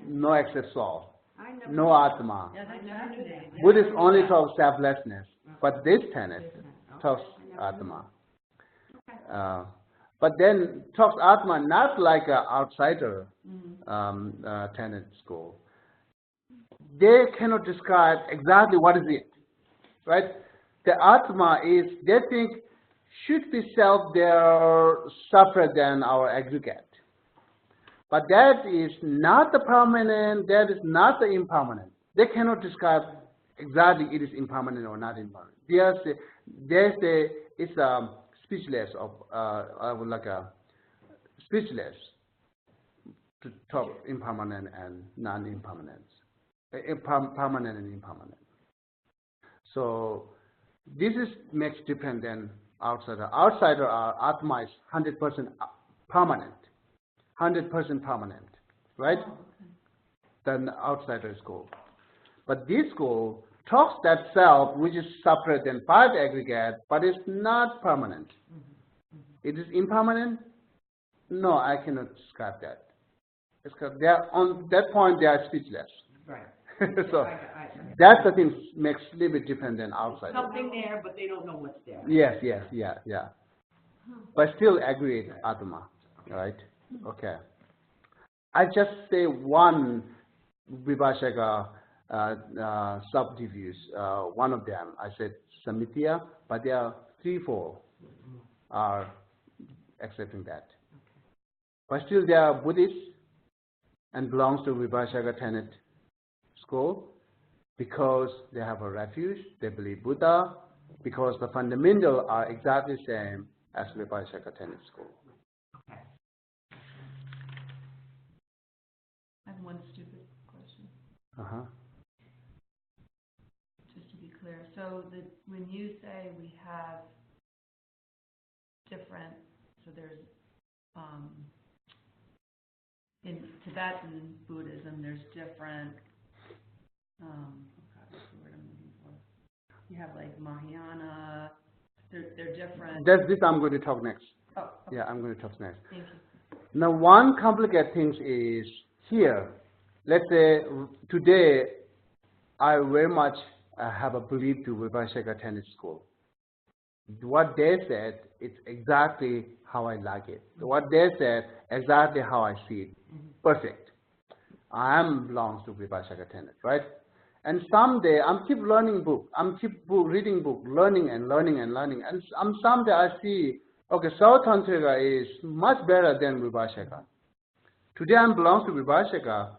no accept soul, no Atma. Yeah, that's fascinating. Buddhists only talk selflessness, but this tenet talks Atma. But then talks Atma not like an outsider tenet school. They cannot describe exactly what is it, right? The Atma is, they think, should be self there separate than our aggregate. But that is not the permanent, that is not the impermanent. They cannot describe exactly it is impermanent or not impermanent. They say it's speechless of like a speechless to talk impermanent and non-impermanent, permanent and impermanent. So this is makes different than outsider. Outsider Atma is 100% permanent, 100% permanent, right? Then outsider school. But this school talks that self which is separate than 5 aggregate, but it's not permanent. It is impermanent? No, I cannot describe that. They are, on that point, they are speechless. Right. So I- that's the thing makes a little bit different than outside. Something there, but they don't know what's there. Yes, yes, yeah. But still agree with Atma, right? Okay. I just say one Vibhashaka subdivisions, one of them. I said Samithya, but there are 3-4 are accepting that. But still they are Buddhists and belongs to Vibhashaka Tenant school because they have a refuge, they believe Buddha, because the fundamentals are exactly the same as Vibhashaka Tenant school. Okay. I have one stupid question, Uh-huh. just to be clear. So when you say we have different, so there's, in Tibetan Buddhism, there's different, what's the word I'm looking for? You have like Mahayana, they're different. That's this I'm going to talk next. Oh, okay. Yeah, I'm going to talk next. Thank you. Now, one complicated thing is here. Let's say today, I very much have a belief to Vibhashaka Tennis School. What they said, it's exactly how I like it. What they said, exactly how I see it. Perfect. I am belongs to Vibhashaka Tennis, right? And someday I'm keep learning book. I'm keep reading book, learning and learning and learning. And someday I see, okay, South Tantrika is much better than Vibhashaka. Today I belongs to Vibhashaka,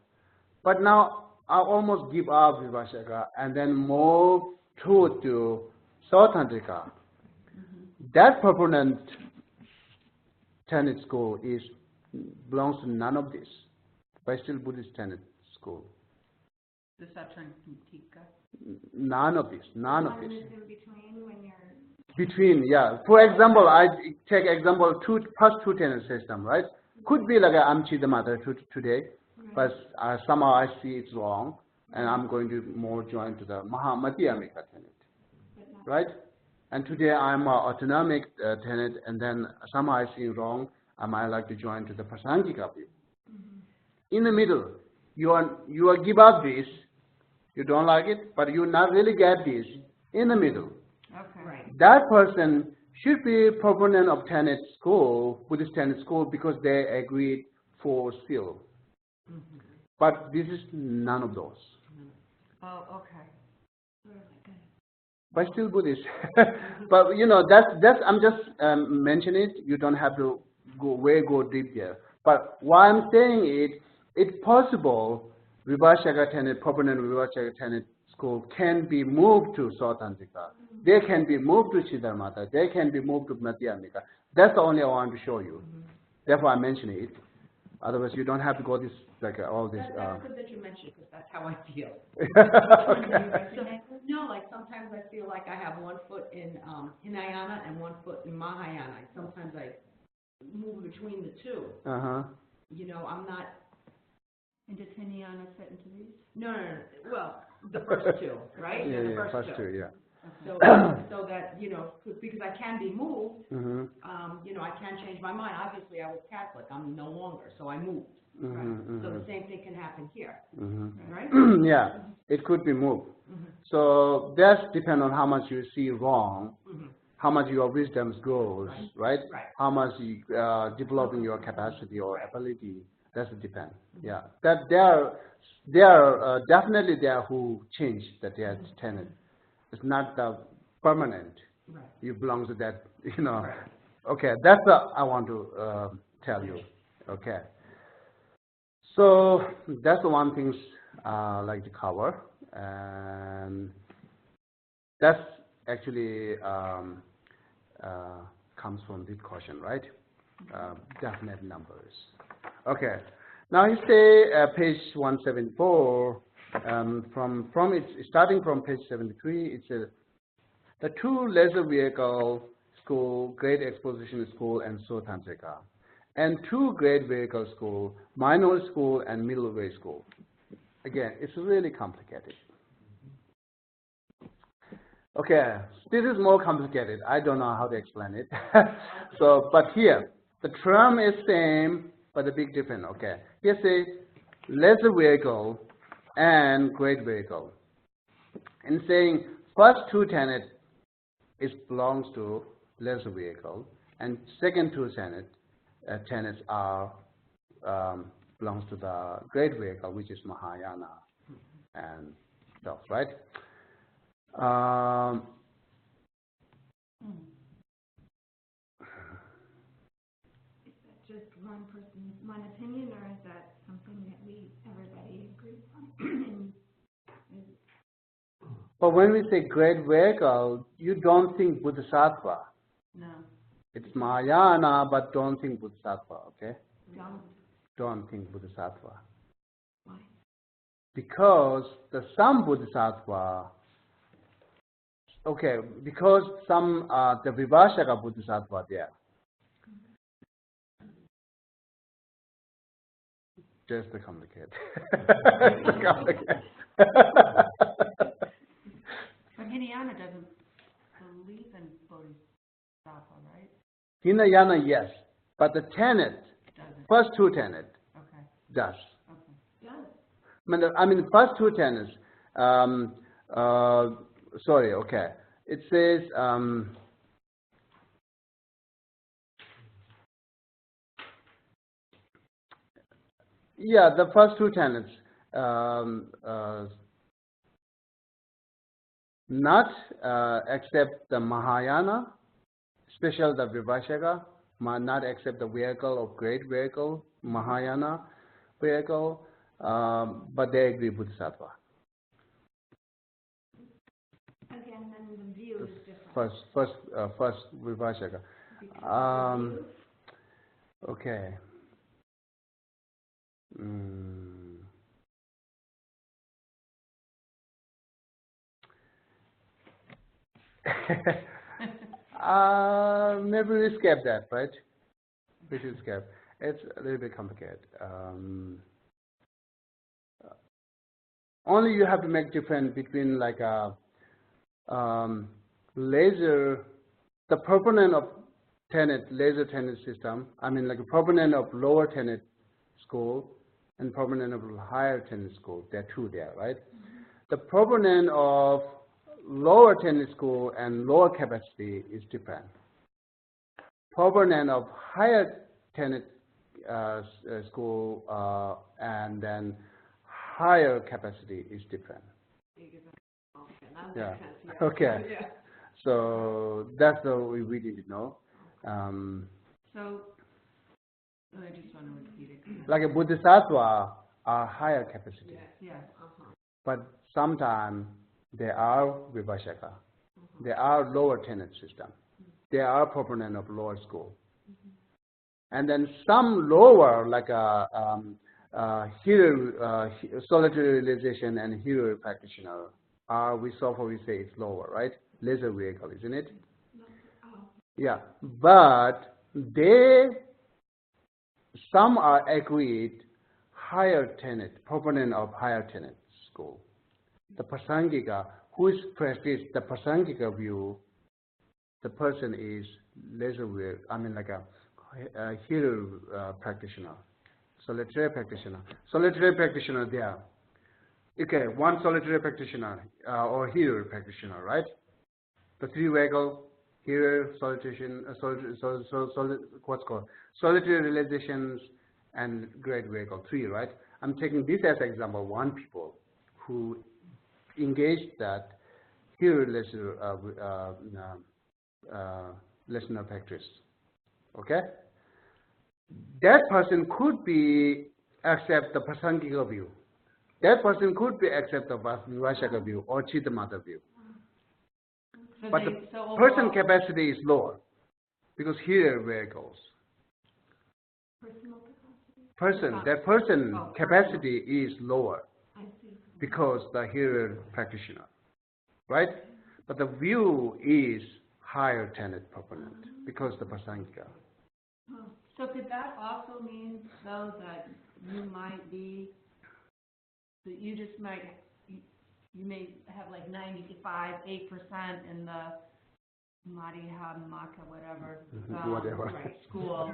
but now I almost give up Vibhashaka and then move to South Tantrika. That proponent Tenant school belongs to none of this, but still Buddhist Tenant school. The Satrantika. None of this. One is in between when you're... Between, yeah. For example, I take example first two tenant system, right? Could be like I'm Chidamata today, but somehow I see it's wrong, and I'm going to more join to the Mahamadhyamika tenant, right? And today I'm an autonomic tenant, and then somehow I see wrong, I might like to join to the Prasangika view. In the middle, you are give up this, you don't like it, but you not really get this in the middle. Okay. Right. That person should be proponent of Tenant school, Buddhist Tenant school, because they agreed for seal. But this is none of those. Oh, okay. But still Buddhist. But you know, that's I'm just mentioning it. You don't have to go deep there. But why I'm saying it's possible Vibhashaka Tenant, proponent of Vibhashaka Tenant school can be moved to Sautantrika. They can be moved to Siddharmata. They can be moved to Madhyamika. That's the only I want to show you. Therefore, I mention it. Otherwise, you don't have to go this all this. That's good that you mentioned, because that's how I feel. Okay. So, no, like sometimes I feel like I have one foot in Hinayana and one foot in Mahayana. Sometimes I move between the two. You know, I'm not. And does Hinayana fit into these? No. Well, the first two, right? Yeah, the yeah, first two, yeah. So, so that, you know, because I can be moved, you know, I can change my mind. Obviously, I was Catholic. I'm no longer, so I moved. Right? So the same thing can happen here, right? Yeah, it could be moved. So that's depend on how much you see wrong, how much your wisdom grows, right? How much you developing your capacity or ability. That's depend. Yeah, that there are definitely there who change that they are tenant. It's not permanent. You belong to that, you know. Okay, that's what I want to tell you. Okay. So that's the one thing I like to cover, and that's actually comes from this question, right? Definite numbers. Okay. Now you say page 174. From it starting from page 73, it says the two lesser vehicle school, great exposition school, and Sotantrika, and two great vehicle school, minor school, and middle way school. Again, it's really complicated. Okay, this is more complicated. I don't know how to explain it. So, but here the term is same, but the big difference. Okay, here say lesser vehicle and great vehicle. And saying first two tenets belongs to lesser vehicle, and second two tenets are belongs to the great vehicle, which is Mahayana and stuff, right? Is that just one person's one opinion, or is that something that everybody agrees on? But when we say great vehicle, you don't think Bodhisattva. No. It's Mahayana, but don't think Bodhisattva, okay? Don't think Bodhisattva. Why? Because some Bodhisattva, okay, because some, the Vivashaka Bodhisattva there. Just to complicate. Just complicate. But Hinayana doesn't believe in Bodhisattva, right? Hinayana, yes, but the tenet, first two tenets, okay. does. Okay. Does. I mean, first two tenets. Sorry, okay. It says. Yeah, the first two tenets. Not accept the Mahayana, especially the Vivashaka, not accept the vehicle of great vehicle, Mahayana vehicle, but they agree with Bodhisattva. Again, then the view is different. First Vivashaka. Okay. Maybe we skip that, right? We should skip. It's a little bit complicated. Only you have to make difference between like a laser, the proponent of laser tenet system. I mean, like a proponent of lower tenet school and proponent of higher tenet school. There are two there, right? The proponent of lower tenet school and lower capacity is different. Proponent of higher tenet school and then higher capacity is different. Yeah. Okay. Yeah. So that's what we need to know. So, I just want to repeat it. Like a Bodhisattva are higher capacity. Yes. But sometimes they are Vivashaka. They are lower tenet system. They are proponent of lower school. And then some lower, like a solitary realization and hero practitioner, we say it's lower, right? Laser vehicle, isn't it? Yeah, but some are agreed higher tenet, proponent of higher tenet school. The Prasangika, who is practiced the Prasangika view, the person is laser vehicle, I mean like a hero practitioner, solitary practitioner. Solitary practitioner there. Okay, one solitary practitioner or hero practitioner, right? The three vehicle, hero, solitary, what's called solitary realizations and great vehicle, three, right? I'm taking this as example. One people who engaged that hero listener practice. Okay, that person could be accept the Prasangika view. That person could be accept the Vivashaka view or Chittamata view. So But the person capacity is lower because here where it goes. Personal capacity? That person capacity is lower I see. because the hero practitioner, right? But the view is higher tenet proponent because the Prasangika. So could that also mean, though, that you might be, that you just might, you may have like 8% in the Madhyamaka, whatever, Whatever. school,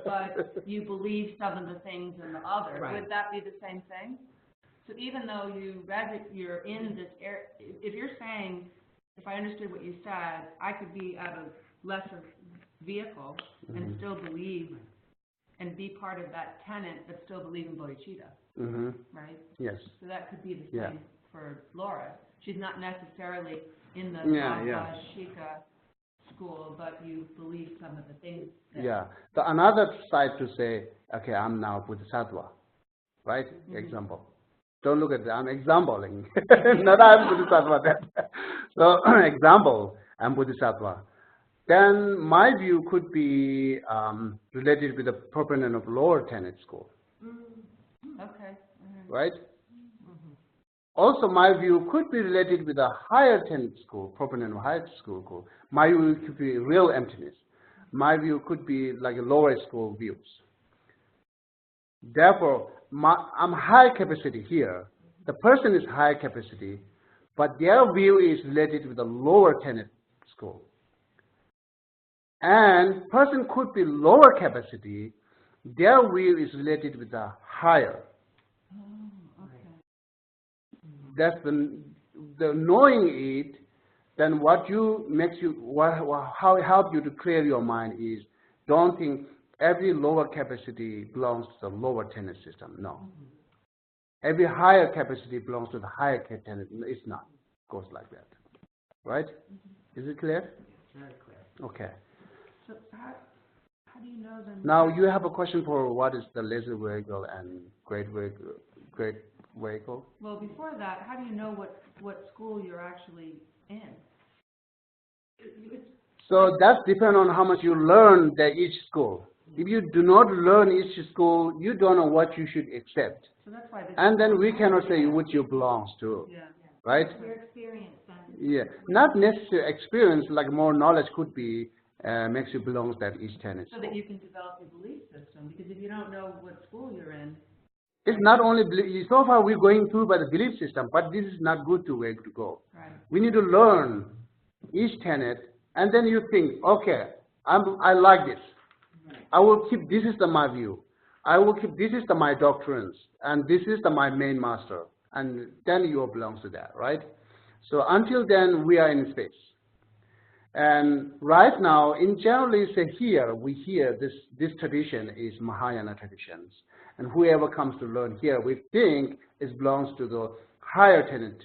but you believe some of the things in the others. Right. Would that be the same thing? So even though you're in this area, if you're saying, if I understood what you said, I could be at a lesser vehicle and still believe and be part of that tenant, but still believe in bodhicitta, right? Yes. So that could be the same for Laura. She's not necessarily in the Shika school, but you believe some of the things. The another side to say, okay, I'm now Bodhisattva, right? Example. Don't look at that. I'm exampling. Not I'm Bodhisattva. So example, I'm Bodhisattva. Then my view could be related with the proponent of lower tenet school. Okay. Right? Also, my view could be related with a higher tenet school, proponent of higher school. My view could be real emptiness. My view could be like a lower school views. Therefore, I'm high capacity here. The person is high capacity, but their view is related with the lower tenet school. And person could be lower capacity, their view is related with the higher. That's the knowing it. Then what how it helps you to clear your mind is, don't think every lower capacity belongs to the lower tenet system. No. Every higher capacity belongs to the higher tenet. It's not. It goes like that. Right? Is it clear? Very clear. Okay. So how do you know then? Now you have a question for what is the lesser vehicle and great vehicle? Well, before that, how do you know what school you're actually in? So that's depend on how much you learn at each school. If you do not learn each school, you don't know what you should accept. So that's why and then we cannot say which you belongs to. Right? Your experience then. Yeah. Not necessary experience, like more knowledge could be makes you belong to that each tenet. So that you can develop your belief system, because if you don't know what school you're in. It's not only belief. So far we're going through by the belief system, but this is not good way to go. Right. We need to learn each tenet, and then you think, okay, I like this. I will keep, this is my view. I will keep, this is my doctrines, and this is my main master. And then you belong to that, right? So until then, we are in space. And right now, in generally say here, we hear this tradition is Mahayana traditions. And whoever comes to learn here, we think it belongs to the higher tenet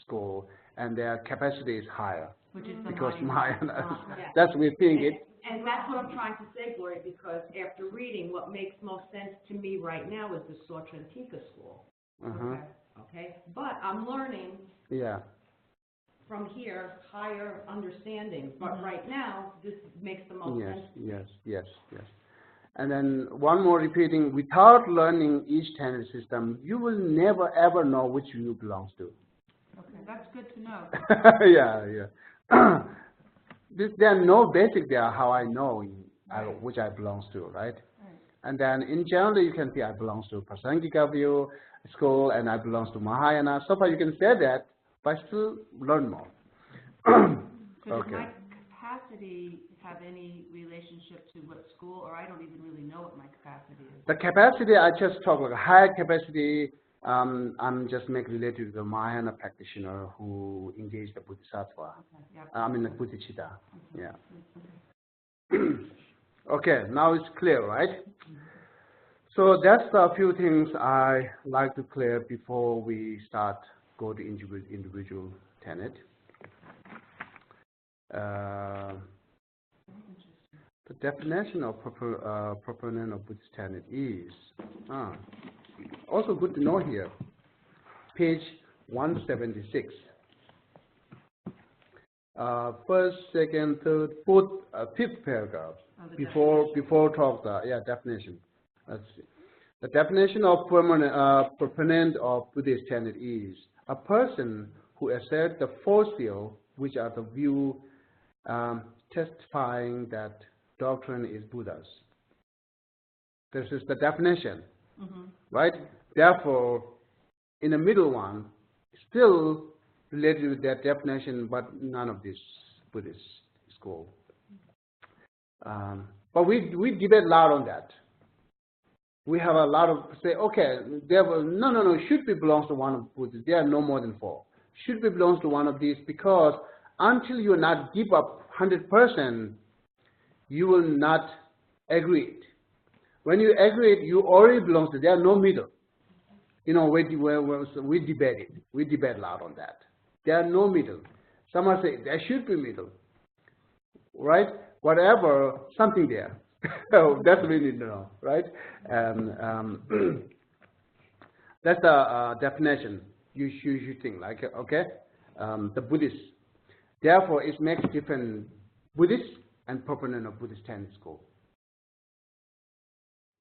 school, and their capacity is higher. Which is because Mahayana, Yeah. that's we think it. And that's what I'm trying to say, Gloria, because after reading, what makes most sense to me right now is the Sautrantika school. Okay? But I'm learning from here higher understanding. But right now, this makes the most sense to me. Yes. And then one more repeating, without learning each tenet system, you will never ever know which you belongs to. Okay, that's good to know. Yeah. There are no basic there how I know which I belongs to, right? And then in general you can see I belongs to Prasangika view school and I belongs to Mahayana. So far you can say that, but still learn more. Does my capacity have any relationship to what school, or I don't even really know what my capacity is? The capacity I just talk like high capacity. I'm just make related to the Mahayana practitioner who engaged the Bodhisattva. I mean the Bodhicitta. Yeah. Okay, now it's clear, right? So that's a few things I like to clear before we start go to individual tenet. The definition of proponent of Buddhist tenet is also good to know here. Page 176. First, second, third, fourth, fifth paragraph. Before talk the definition. Let's see. The definition of proponent of Buddhist tenet is a person who asserts the four seal, which are the view testifying that doctrine is Buddha's. This is the definition, right? Therefore, in the middle one, still related with that definition, but none of this Buddhist school. But we debate a lot on that. We have a lot of say, okay, no, should be belongs to one of Buddhists. There are no more than 4. Should be belongs to one of these, because until you not give up 100%, you will not agree it. When you agree it, you already belong to. There are no middle. We debate it. We debate a lot on that. There are no middle. Someone say there should be middle, right? Whatever, something there. That's what we need to know, right? That's the definition you should think like, okay? The Buddhist. Therefore, it makes different Buddhist and proponent of Buddhist Tenant school,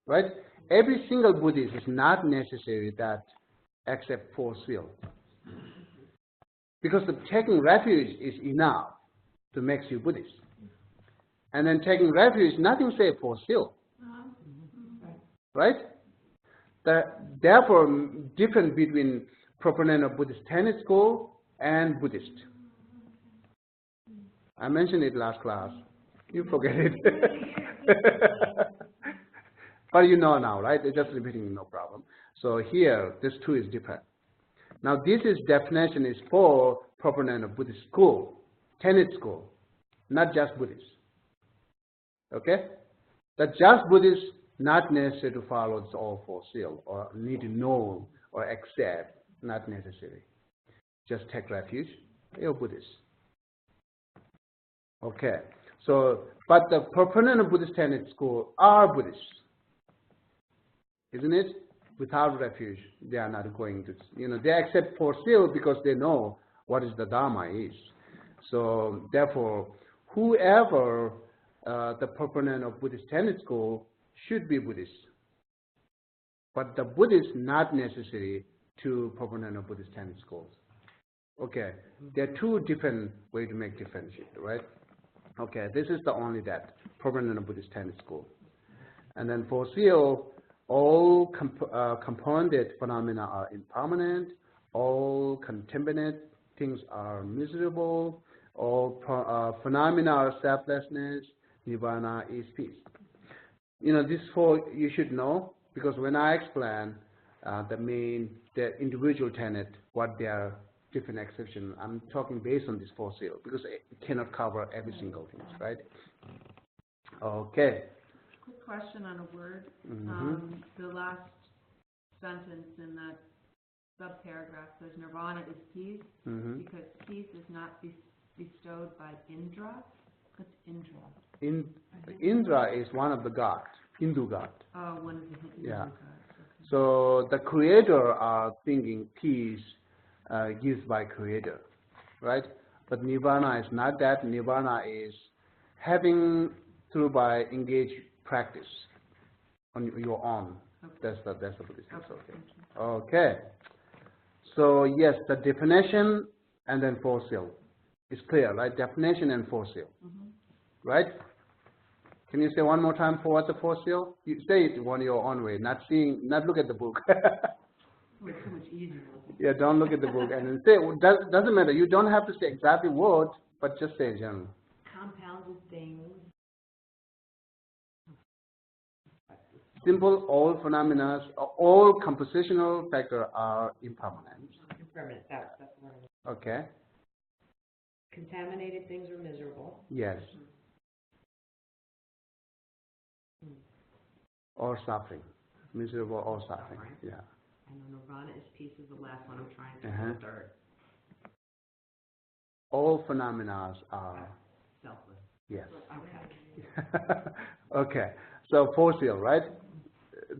right? Every single Buddhist is not necessary that accept force will, because the taking refuge is enough to make you Buddhist. And then taking refuge, nothing say for still, right? Therefore, difference between proponent of Buddhist Tenant school and Buddhist. I mentioned it last class. You forget it. But you know now, right? It's just repeating, no problem. So here, this two is different. Now, this is definition is for proponent of Buddhist school, Tenant school, not just Buddhist. Okay? That just Buddhists not necessary to follow this all four seal or need to know or accept, not necessary. Just take refuge, you're Buddhist. Okay. So, but the proponent of Buddhist Tenant school are Buddhists. Isn't it? Without refuge, they are not going to, they accept for seal because they know what is the Dharma is. So, therefore, whoever the proponent of Buddhist Tenant school should be Buddhist. But the Buddhist not necessary to proponent of Buddhist Tenant schools. Okay, there are two different ways to make differentiate, right? Okay, this is the only that proponent of Buddhist Tenant school. And then for seal, all compounded phenomena are impermanent, all contemplated things are miserable, all phenomena are selflessness, nirvana is peace. This four you should know, because when I explain the individual tenet, what their different exception, I'm talking based on this four seal, because it cannot cover every single thing, right? Okay. Quick question on a word. The last sentence in that subparagraph says nirvana is peace, because peace is not bestowed by Indra. What's Indra? Indra is one of the gods, Hindu god. Oh, one of the Hindu gods. Okay. So the creator are thinking peace gives by creator, right? But nirvana is not that. Nirvana is having through by engaged practice on your own. Okay. That's the Buddhist. Okay. Okay. So yes, the definition and then four seal is clear, right? Definition and four seal, right? Can you say one more time for what the four seal? You say it one your own way, not look at the book. It's so much easier. Yeah, don't look at the book and then say. Doesn't matter. You don't have to say exactly word, but just say in general. Compounded things. Simple, all phenomena, all compositional factors are impermanent. Impermanent, that's the word. Okay. Contaminated things are miserable. Yes. Or suffering. Miserable or suffering. Yeah. And nirvana is peace is the last one I'm trying to third. All phenomena are Selfless. Yes. Okay. Okay. So four seal, right?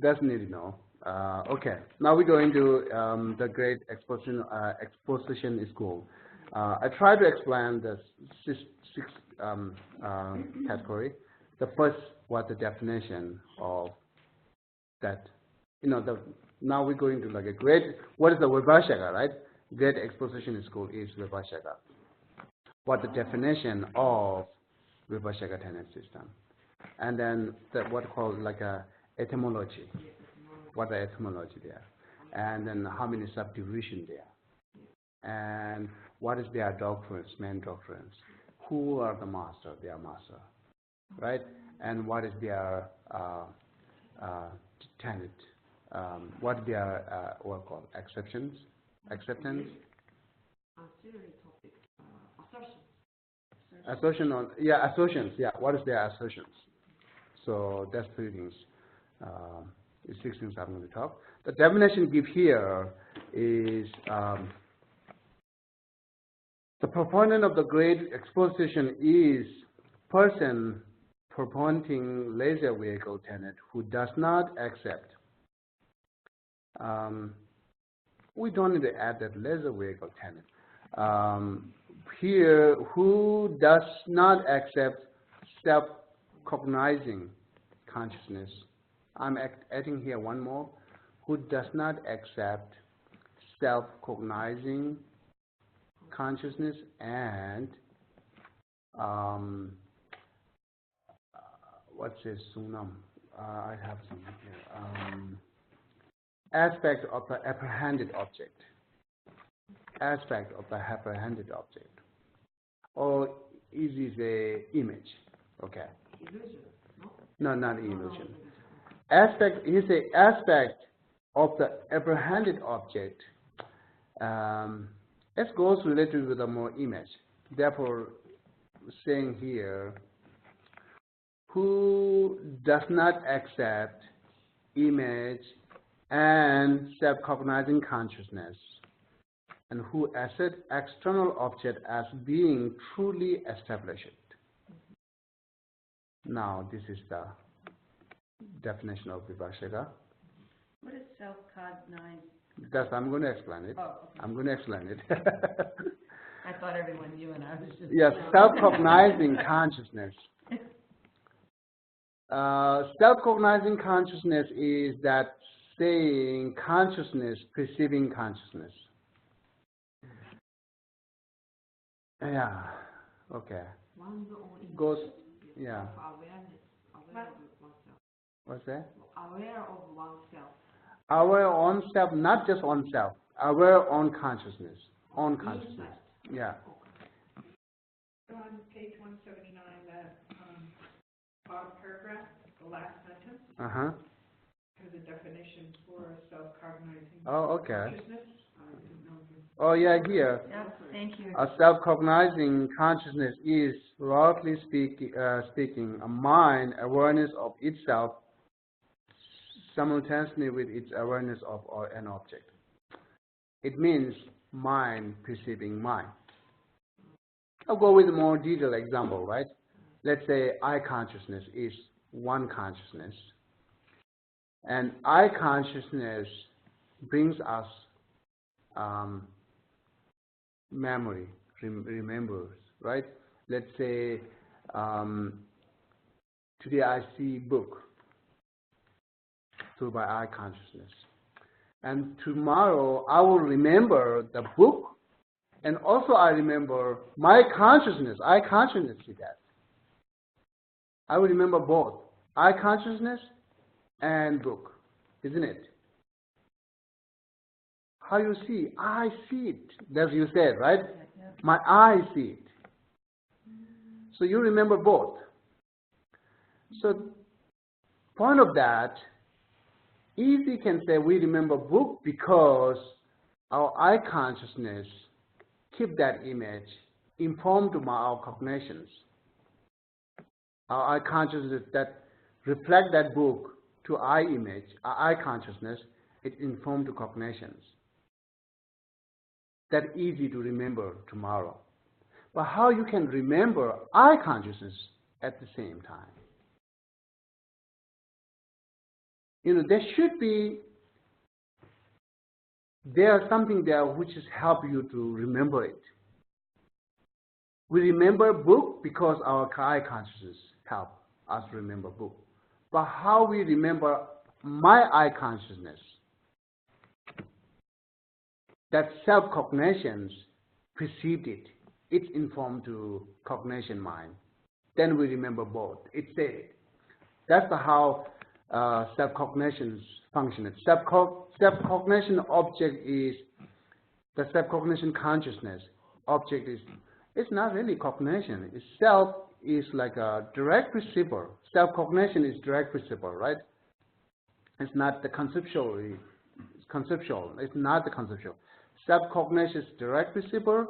That's needed to know. Okay. Now we go into the great exposition school. I try to explain the six category. The first was the definition of that. Now we're going to like a great. What is the Vibhashaka, right? Great exposition school is Vibhashaka. What the definition of Vibhashaka tenet system, and then what called like a etymology. What the etymology there, and then how many subdivisions there, and what is their doctrines, main doctrines, who are the master, their master, right, and what is their tenet. What they are called? Acceptance? Ancillary topic, assertions. Assertion on, yeah, assertions, yeah. What is their assertions? So that's three things. The six things I'm going to talk. The definition given here is the proponent of the great exposition is person propounding laser vehicle tenet who does not accept. We don't need to add that laser vehicle tenet. Here, who does not accept self-cognizing consciousness. I'm adding here one more. Who does not accept self-cognizing consciousness and what's this? Sunam. I have something here. Aspect of the apprehended object. Aspect of the apprehended object. Or is a image. Okay. Illusion, No, not illusion. Aspect is a aspect of the apprehended object. It goes related with a more image. Therefore, saying here, who does not accept image and self-cognizing consciousness, and who assert external object as being truly established. Now, this is the definition of Vibhashaka. What is self-cognized? I'm going to explain it. Oh, okay. I'm going to explain it. I thought everyone knew, and I was just... Yes, self-cognizing consciousness. Self-cognizing consciousness is that saying consciousness, perceiving consciousness. Yeah, okay. One's own Goes, yeah. awareness of oneself. What's that? Aware of oneself. Aware on self, not just on self. Aware on consciousness. On consciousness. Yeah. So on page 179, that bottom paragraph, the last sentence, has a definition for self-cognizing consciousness. I didn't know if you... Oh, yeah, here. Yeah, thank you. A self-cognizing consciousness is, roughly speaking, a mind awareness of itself simultaneously with its awareness of an object. It means mind perceiving mind. I'll go with a more detailed example, right? Let's say I consciousness is one consciousness, and I consciousness brings us memory, remembers, right? Let's say today I see book through my eye consciousness, and tomorrow I will remember the book, and also I remember my consciousness. I consciousness see that. I will remember both eye consciousness and book, isn't it? How you see? I see it. That's you said, right? Yeah. My eyes see it. So you remember both. So point of that, easy can say we remember book because our eye consciousness keep that image informed to our cognitions. Our eye consciousness that reflect that book to eye image, our eye consciousness, it informed to cognitions. That easy to remember tomorrow. But how you can remember eye consciousness at the same time? You know, there should be, there's something there which is help you to remember it. We remember book because our eye consciousness help us remember book. But how we remember my eye consciousness, that self-cognitions perceived it. It's informed to cognition mind. Then we remember both. It's said. That's how self-cognitions function. Self-cognition object is, the self-cognition consciousness object is, it's not really cognition. It's self is like a direct receiver. Self-cognition is direct receiver, right? It's not the conceptual. It's not the conceptual. Self-cognition is direct perceivable.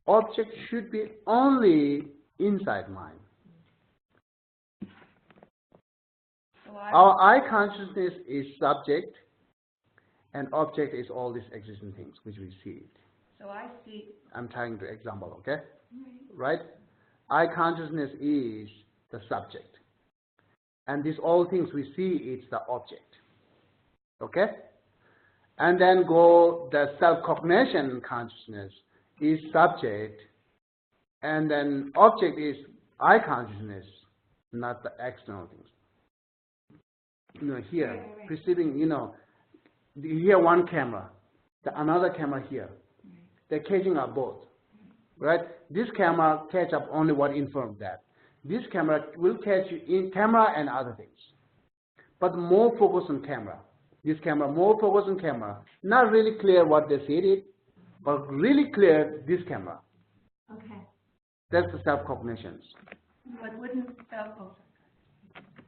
Object should be only inside mind. So Our eye consciousness is subject, and object is all these existing things which we see. So I see. I'm trying to example, okay? Right? Eye consciousness is the subject, and these all things we see is the object. Okay? And then go the self-cognition consciousness is subject, and then object is eye consciousness, not the external things. Here, perceiving, here one camera, the another camera here. They're catching up both, right? This camera catch up only what in front of that. This camera will catch you in camera and other things, but more focus on camera. This camera more focus on camera. Not really clear what they said it, but really clear this camera. Okay. That's the self-cognitions. But wouldn't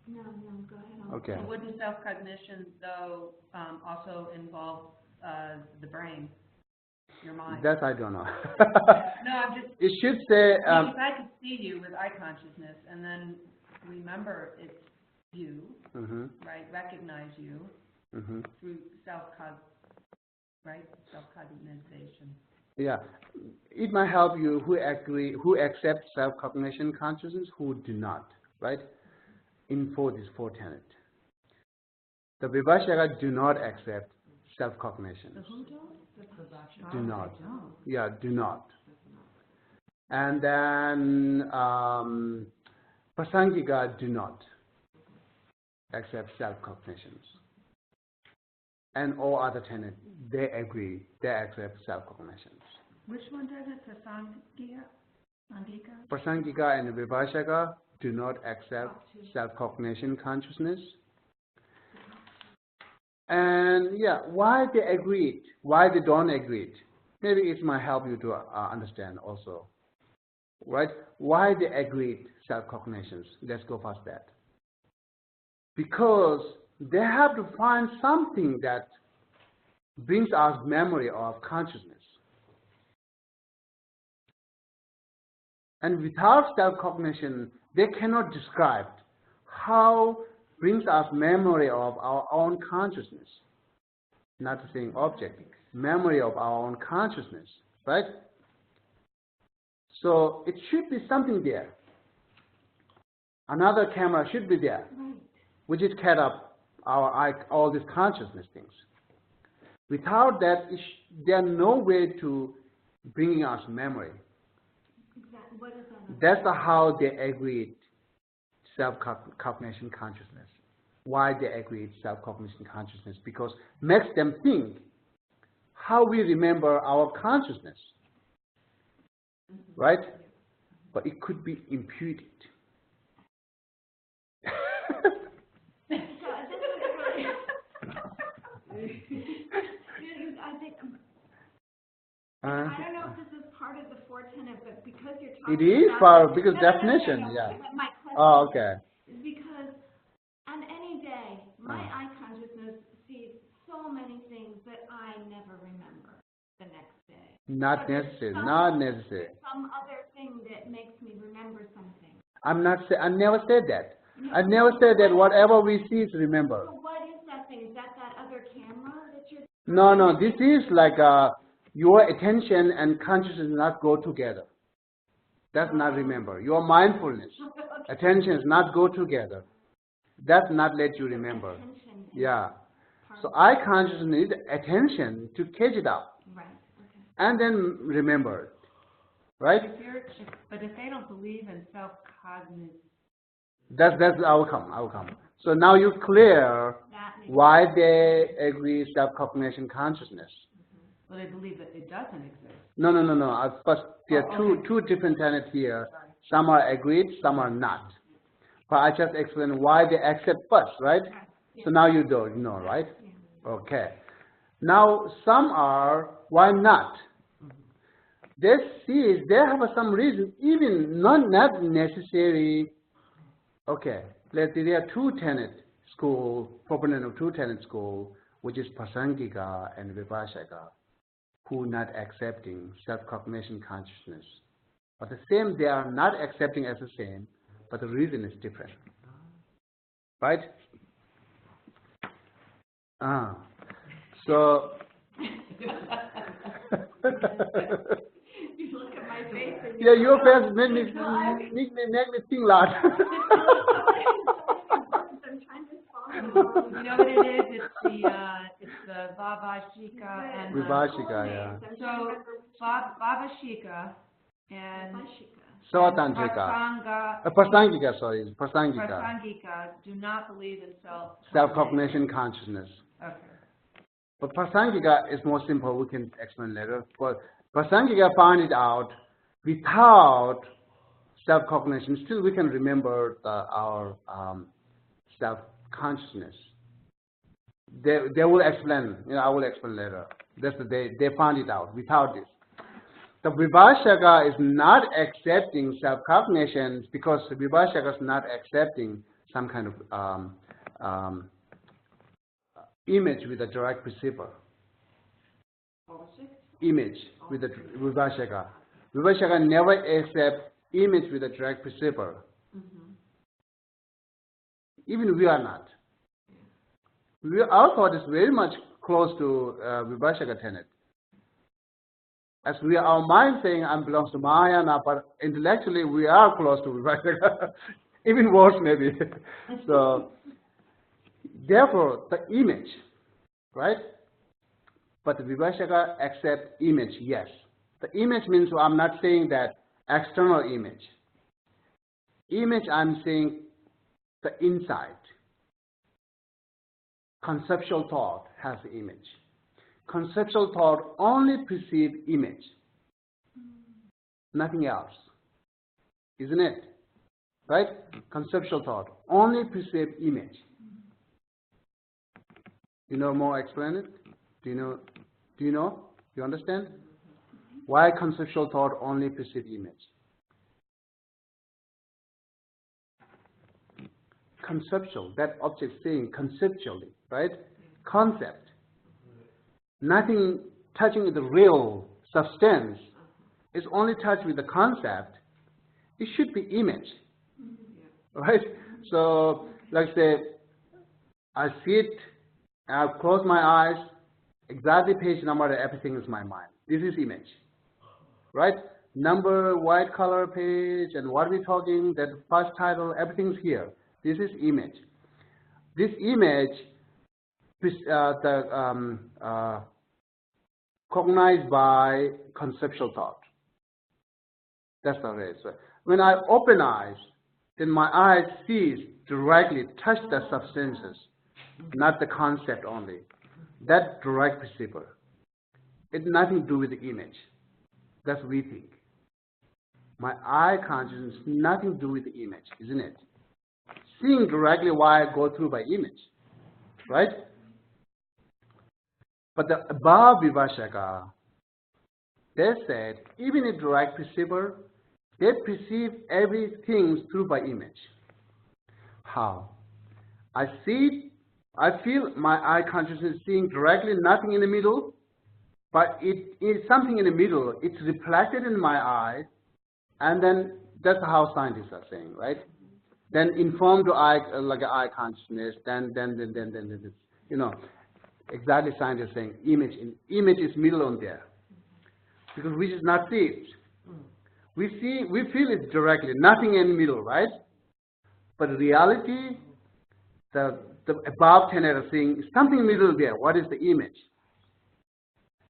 No, go ahead. Okay. So wouldn't self-cognition though also involve the brain, your mind? That I don't know. No, I'm just. It should say. If I could see you with eye consciousness and then remember it's you, right? Recognize you through self-cognization. Yeah, it might help you who accept self-cognition consciousness, who do not, right? In these four tenets. The Vibhashaka do not accept self-cognition. The who don't? Do not. Yeah, do not. And then Prasangika do not accept self-cognitions. And all other tenets, they agree, they accept self-cognitions. Which one does it? Prasangika? Prasangika and Vibhashaka do not accept self-cognition consciousness. And yeah, why they agreed, why they don't agree? Maybe it might help you to understand also, right? Why they agreed self-cognitions. Let's go past that. Because they have to find something that brings us memory of consciousness. And without self-cognition, they cannot describe how brings us memory of our own consciousness. Not saying object, memory of our own consciousness, right? So it should be something there. Another camera should be there, which is cut up all these consciousness things. Without that, there's no way to bringing us memory. Exactly. What is that? That's how they agreed self-cognition consciousness. Why they agreed self-cognition consciousness? Because makes them think how we remember our consciousness, right? But it could be imputed. I don't know if this is part of the four tenet, but because you're talking it is about because definition, yeah. My question Oh, okay. is because on any day, my eye consciousness sees so many things that I never remember the next day. Not necessary. Not necessary. Some other thing that makes me remember something. I never said that. I never said that whatever we see is remember. So what is that thing? Is that other camera that you're? No. This is like your attention and consciousness not go together. That's not remember. Your mindfulness, attention is not go together. That's not let you remember. Yeah. So eye consciousness needs attention to catch it up. Right. Okay. And then remember it. Right? But if they don't believe in self-cognition, that's the outcome. So now you're clear why they agree self-cognition consciousness. well, they believe that it doesn't exist. No. First, there are two different tenets here. Some are agreed, some are not. But I just explained why they accept first, right? So now you know, right? Okay. Now some are why not? They see they have some reason, even not necessary. Okay, there are two tenets school, proponent of true tenant school, which is Prasangika and Vibhashaka, who not accepting self-cognition consciousness. But the same, they are not accepting as the same, but the reason is different. Right? So You look at my face and yeah, your face made me think a lot. I'm trying to follow. You know what it is? It's the Vibhashika and Vibhashika, yeah. So Vibhashika and Savatantrika. Prasangika, sorry. Prasangika do not believe in self-cognition consciousness. Okay. But Prasangika is more simple, we can explain later. But Prasangika found it out without self-cognition. Still we can remember our self-consciousness. They will explain, I will explain later. They found it out without this. The Vibhashaka is not accepting self-cognition because the Vibhashaka is not accepting some kind of image with a direct perceiver. Image with the Vibhashaka. Vibhashaka never accepts image with a direct perceiver. Even we are not. Our thought is very much close to Vibhashaka tenet. As our mind saying, I belongs to Mahayana, but intellectually we are close to Vibhashaka. Even worse maybe. So, therefore, the image, right? But the Vibhashaka accept image, yes. The image means, I'm not saying that external image. Image, I'm saying the inside. Conceptual thought has the image. Conceptual thought only perceives image, nothing else, isn't it? Right? Conceptual thought only perceives image. You know more? Explain it. Do you know? Do you understand? Why conceptual thought only perceives image? Conceptual, that object saying conceptually, right? Concept. Nothing touching the real substance is only touched with the concept. It should be image, right? So, like say, I sit, I close my eyes, exactly page number, everything is my mind. This is image, right? Number, white color page, and what we're talking, that first title, everything's here. This is image. This image, cognized by conceptual thought. That's the way. So when I open eyes, then my eyes sees directly, touch the substances, not the concept only. That direct perceiver. It's nothing to do with the image. That's what we think. My eye consciousness, nothing to do with the image, isn't it? Seeing directly why I go through by image, right? But the above Vibhashaka, they said, even a direct perceiver, they perceive everything through by image. How? I feel my eye consciousness seeing directly, nothing in the middle, but it is something in the middle. It's reflected in my eye, and then that's how scientists are saying, right? Then informed to eye, like an eye consciousness, then, exactly scientists saying image is middle on there, because we just not see it. We feel it directly, nothing in the middle, right? But in reality, the above tenet are saying something middle there. What is the image?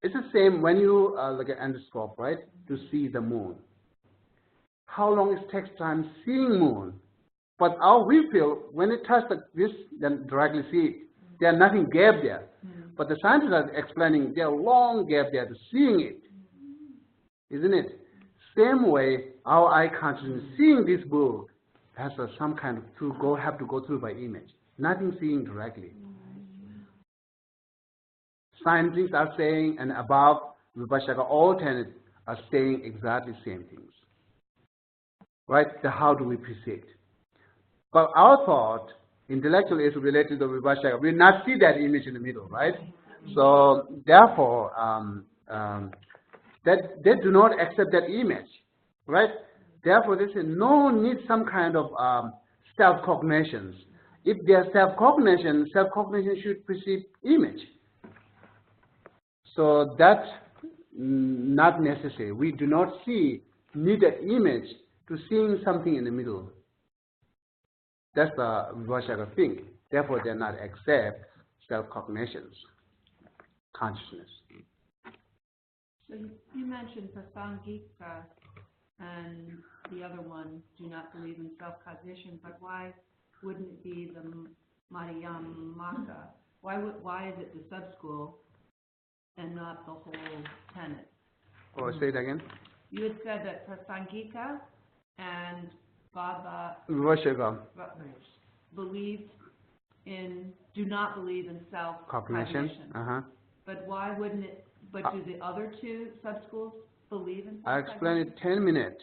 It's the same when you look at endoscope, right? To see the moon. How long it takes time seeing moon? But how we feel when it touches this, then directly see it. There's nothing gap there. But the scientists are explaining there are long gap there to seeing it. Isn't it? Same way, our eye consciousness seeing this book has some kind of have to go through by image. Nothing seeing directly. Scientists are saying, and above Vibhashaka, all tenets are saying exactly the same things. Right? So how do we perceive? But our thought Intellectual is related to Vibhashaka. We will not see that image in the middle, right? So therefore, that they do not accept that image, right? Therefore, they say no need some kind of self-cognitions. If there's self-cognition should precede image. So that's not necessary. We do not need an image to seeing something in the middle. That's the Vibhashaka thing. Therefore, they are not accept self-cognitions, consciousness. So you mentioned Prasangika and the other one do not believe in self-cognition, but why wouldn't it be the Madhyamaka? Why is it the sub-school and not the whole tenet? Oh, say it again. You had said that Prasangika and Vibhashaka do not believe in self-cognition. But why wouldn't it? But do the other two sub-schools believe in self-cognition? I explained it 10 minutes.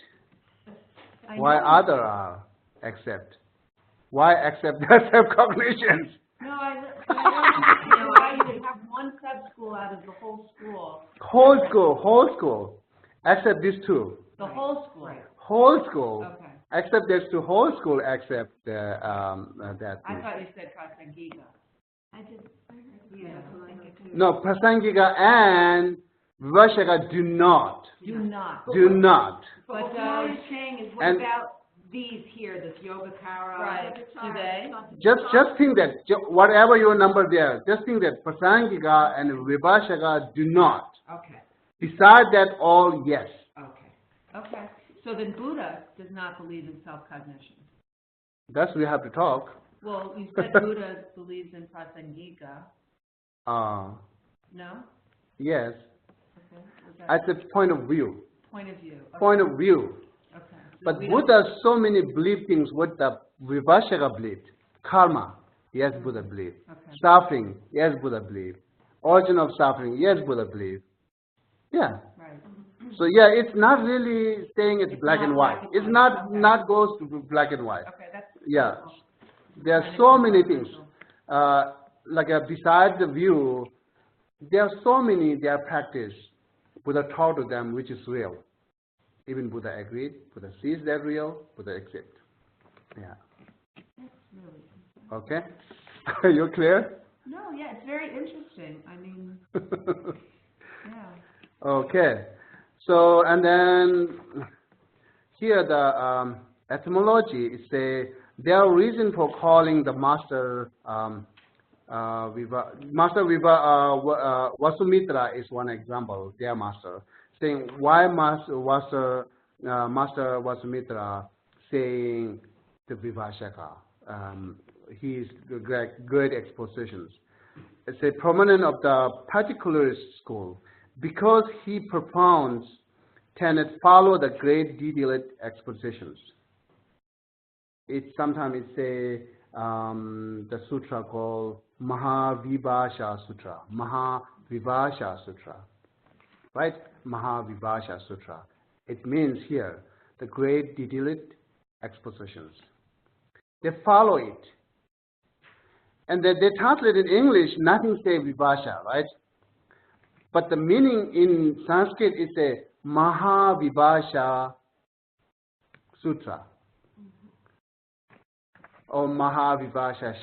Why other are accept? Why accept their self-cognitions? No, I don't understand why you would have one sub-school out of the whole school. Whole school. Except these two. The whole school. Right. Whole school. Okay. Except there's two whole school except that. I thought you said Prasangika. I heard No, Prasangika and Vibhashaka do not. Do not. Do not. But what Paul is saying is, what about these here, this Yogacara? Right. Do they? Just think that, whatever your number there, just think that Prasangika and Vibhashaka do not. Okay. Besides that, all yes. Okay. Okay. So then Buddha does not believe in self-cognition. That's we have to talk. Well, you said Buddha believes in Prasangika. No? Yes. Okay. That's a point of view. Point of view. Okay. Point of view. Okay. So But Buddha so many believe things what the Vibhashaka believed. Karma, yes, Buddha believed. Okay. Suffering, yes, Buddha believed. Origin of suffering, yes, Buddha believed. Yeah. Right. So yeah, it's not really saying it's black and white. It's not goes to black and white. Okay, that's yeah. There are so many things. Besides the view, there are so many their practice Buddha taught to them which is real. Even Buddha agreed, Buddha sees that real, Buddha accept. Yeah. That's really okay? Are you clear? No, yeah, it's very interesting. I mean, yeah. Okay. So, and then here the etymology is their reason for calling the master Vasumitra is one example, their master, saying why master Vasumitra saying the Vibhashaka. He is great expositions. It's a prominent of the particular school because he propounds tenets follow the great detailed expositions. Sometimes it's the sutra called Mahavibhasha Sutra. Mahavibhasha Sutra. Right? Mahavibhasha Sutra. It means here the great detailed expositions. They follow it. And they translate in English, nothing say Vibhasha, right? But the meaning in Sanskrit is a Mahavibhasha Sutra. Or Mahavibhasha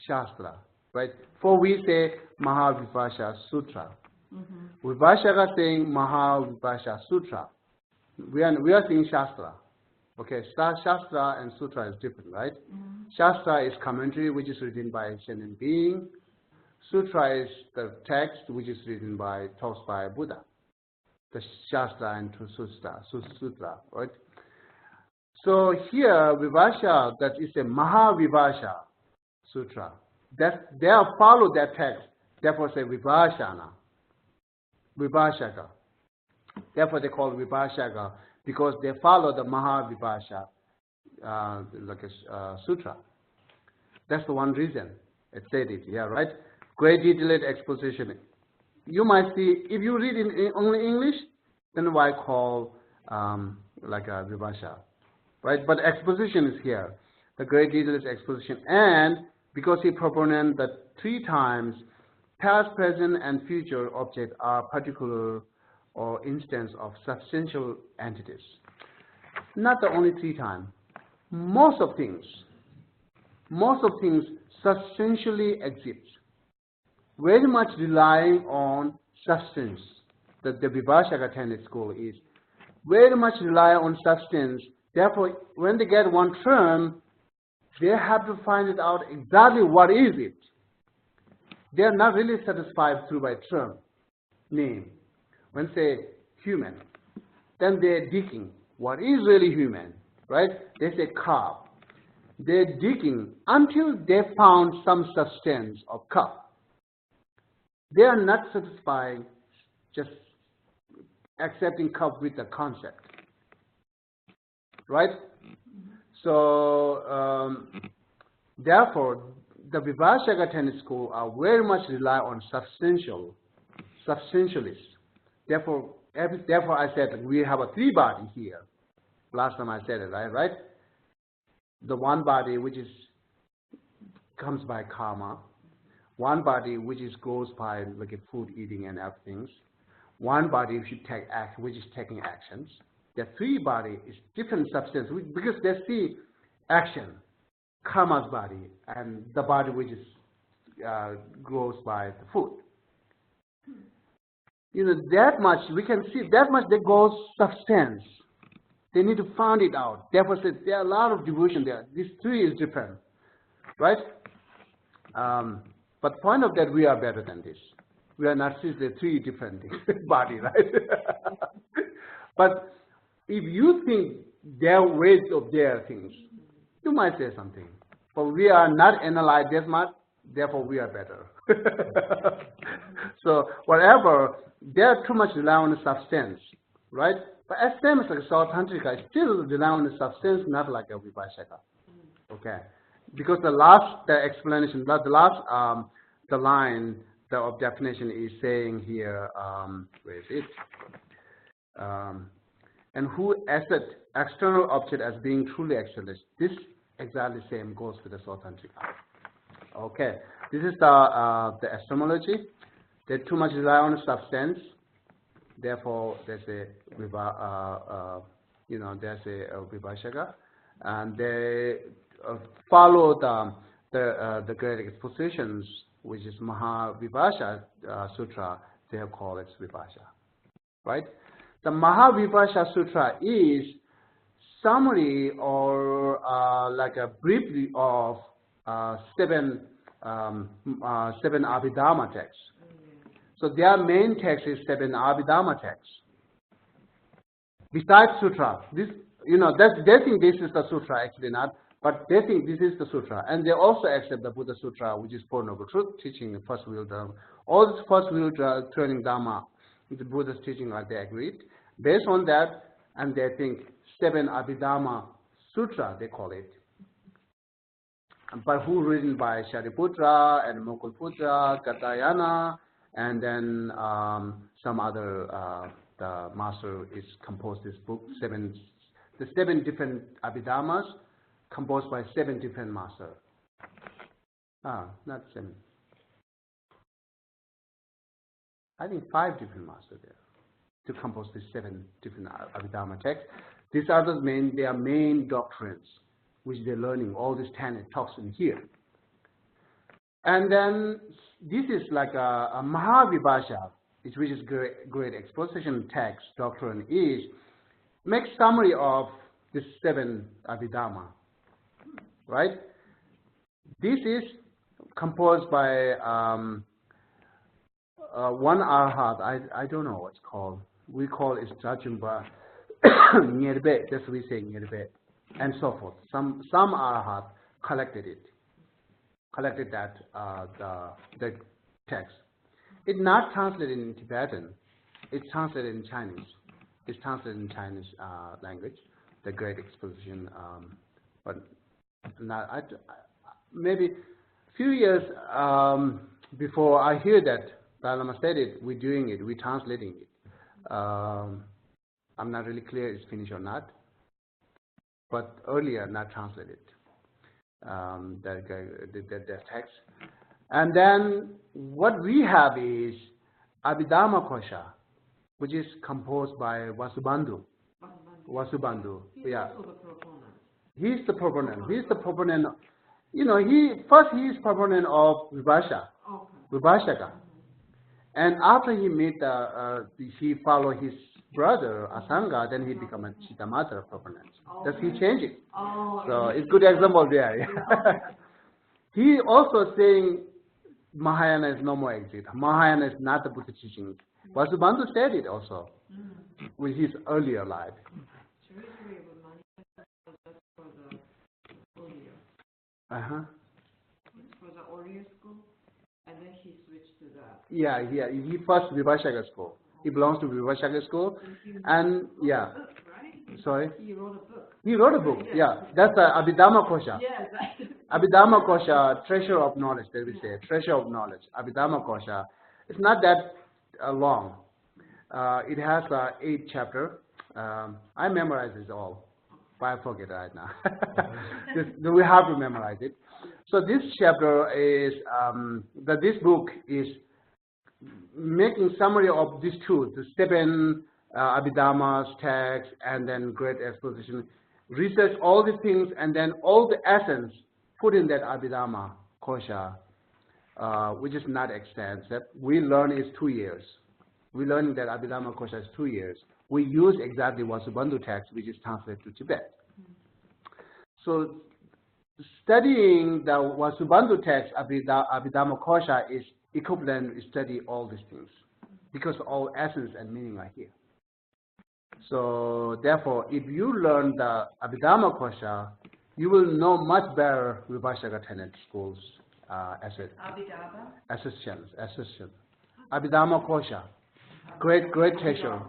Shastra, right? For we say Mahavibhasha Sutra. Vibhashaka saying Mahavibhasha Sutra. We are saying Shastra. Okay, Shastra and Sutra is different, right? Shastra is commentary which is written by a sentient being. Sutra is the text which is written taught by Buddha. The Shastra and Sutra, right? So here, Vibhasha, that is a Mahavibhasha Sutra. They follow that text. Therefore, say Vibhashana. Vibhashaka. Therefore, they call Vibhashaka because they follow the Mahavibhasha Sutra. That's the one reason. It said it, yeah, right? Great detailed exposition. You might see, if you read in only English, then why call Vibhasha? Right? But exposition is here. the great detailist exposition, and because he proponent that 3 times past, present, and future objects are particular or instance of substantial entities. Not the only 3 times. Most of things substantially exist, very much relying on substance. That the Vibhashaka Tenant school is very much rely on substance. Therefore, when they get one term, they have to find it out exactly what is it. They are not really satisfied through by term, name. When say human, then they're digging. What is really human, right? They say cow. They're digging until they found some substance of cow. They are not satisfied just accepting cow with the concept, right? So, therefore, the Vibhashaka Tenant school are very much rely on substantialists. Therefore, I said we have a 3 body here. Last time I said it, right? The one body which comes by karma, one body which goes by like a food eating and everything, one body which is taking actions. The 3 body is different substance because they see action, karma's body, and the body which grows by the food. That much we can see. That much there goes substance. They need to find it out. Therefore, there are a lot of devotion there. These 3 is different, right? But point of that, we are better than this. We are not the 3 different body, right? But if you think their ways of their things, you might say something. But we are not analyzed that much. Therefore, we are better. So whatever, they are too much rely on the substance, right? But as same as like South Tantrika, still rely on the substance, not like a Vibhashaka. Okay, because the explanation, the line of definition is saying here, where is it? And who assert external object as being truly excellent. This exactly same goes with the South Tantrika. Okay, this is the epistemology. They too much rely on substance. Therefore, there's a Vibhashaka, and they follow the great expositions, which is Mahavibhasha Sutra. They have called it Vibhasha, right? The Mahavibhasha Sutra is summary or like a briefly of 7 Abhidharma texts. So their main text is 7 Abhidharma texts. Besides Sutra, they think this is the Sutra, actually not, but they think this is the Sutra. And they also accept the Buddha Sutra, which is Four Noble Truth, teaching the first wheel Dharma. All this first wheel turning Dharma, the Buddha's teaching, like they agreed. Based on that, and they think 7 Abhidharma Sutra, they call it. But who written by Shariputra and Mokulputra, Katayana, and then some other, the master is composed this book, the 7 different Abhidharmas composed by 7 different masters. Not 7. I think 5 different masters there to compose these 7 different Abhidharma texts. These are their main doctrines, which they're learning. All this Tenant talks in here. And then this is like a Mahavibhasha, which is great exposition text doctrine is makes summary of the 7 Abhidharma, right? This is composed by one Arhat. I don't know what's called. We call it Jajumba Nyerbe. That's what we say Nyerbe, and so forth. Some Arhat collected that the text. It's not translated in Tibetan. It's translated in Chinese. It's translated in Chinese language. The great exposition, but not. Maybe a few years before I hear that Dalai Lama said it, we're doing it. We're translating it. I'm not really clear it's finished or not. But earlier, not translated. the text. And then what we have is Abhidhamma Kosha, which is composed by Vasubandhu. Vasubandhu, yeah. He's the proponent. He's the proponent. You know, he is proponent of Vibhashaka. And after he he followed his brother Asanga, then he became a Chittamatra proponent. Does he change it? So it's a good example there. He also saying Mahayana is no more exist. Mahayana is not the Buddha teaching. Vasubandhu said it also with his earlier life. For the Oriya school, and then he switched to that. Yeah, he first Vibhashaka school. He belongs to Vibhashaka school, and yeah. Sorry? He wrote a book. He wrote a book, yeah. That's Abhidhamma Kosha. Yes. Abhidhamma Kosha, treasure of knowledge, that we say, treasure of knowledge. Abhidhamma Kosha. It's not that long. It has 8 chapters. I memorize it all, but I forget right now. We have to memorize it. So this chapter is, this book is making summary of these two, the 7 Abhidhamma's text, and then great exposition. Research all these things, and then all the essence put in that Abhidhamma Kosha, which is not extensive. We learn is 2 years. We learn that Abhidhamma Kosha is 2 years. We use exactly Vasubandhu text, which is translated to Tibet. So studying the Vasubandhu text, Abhidhamma Kosha, is equivalent to study all these things, because all essence and meaning are here. So therefore, if you learn the Abhidhamma Kosha, you will know much better Vibhashaka Tenant schools assistant. Abhidhamma Kosha, great treasure.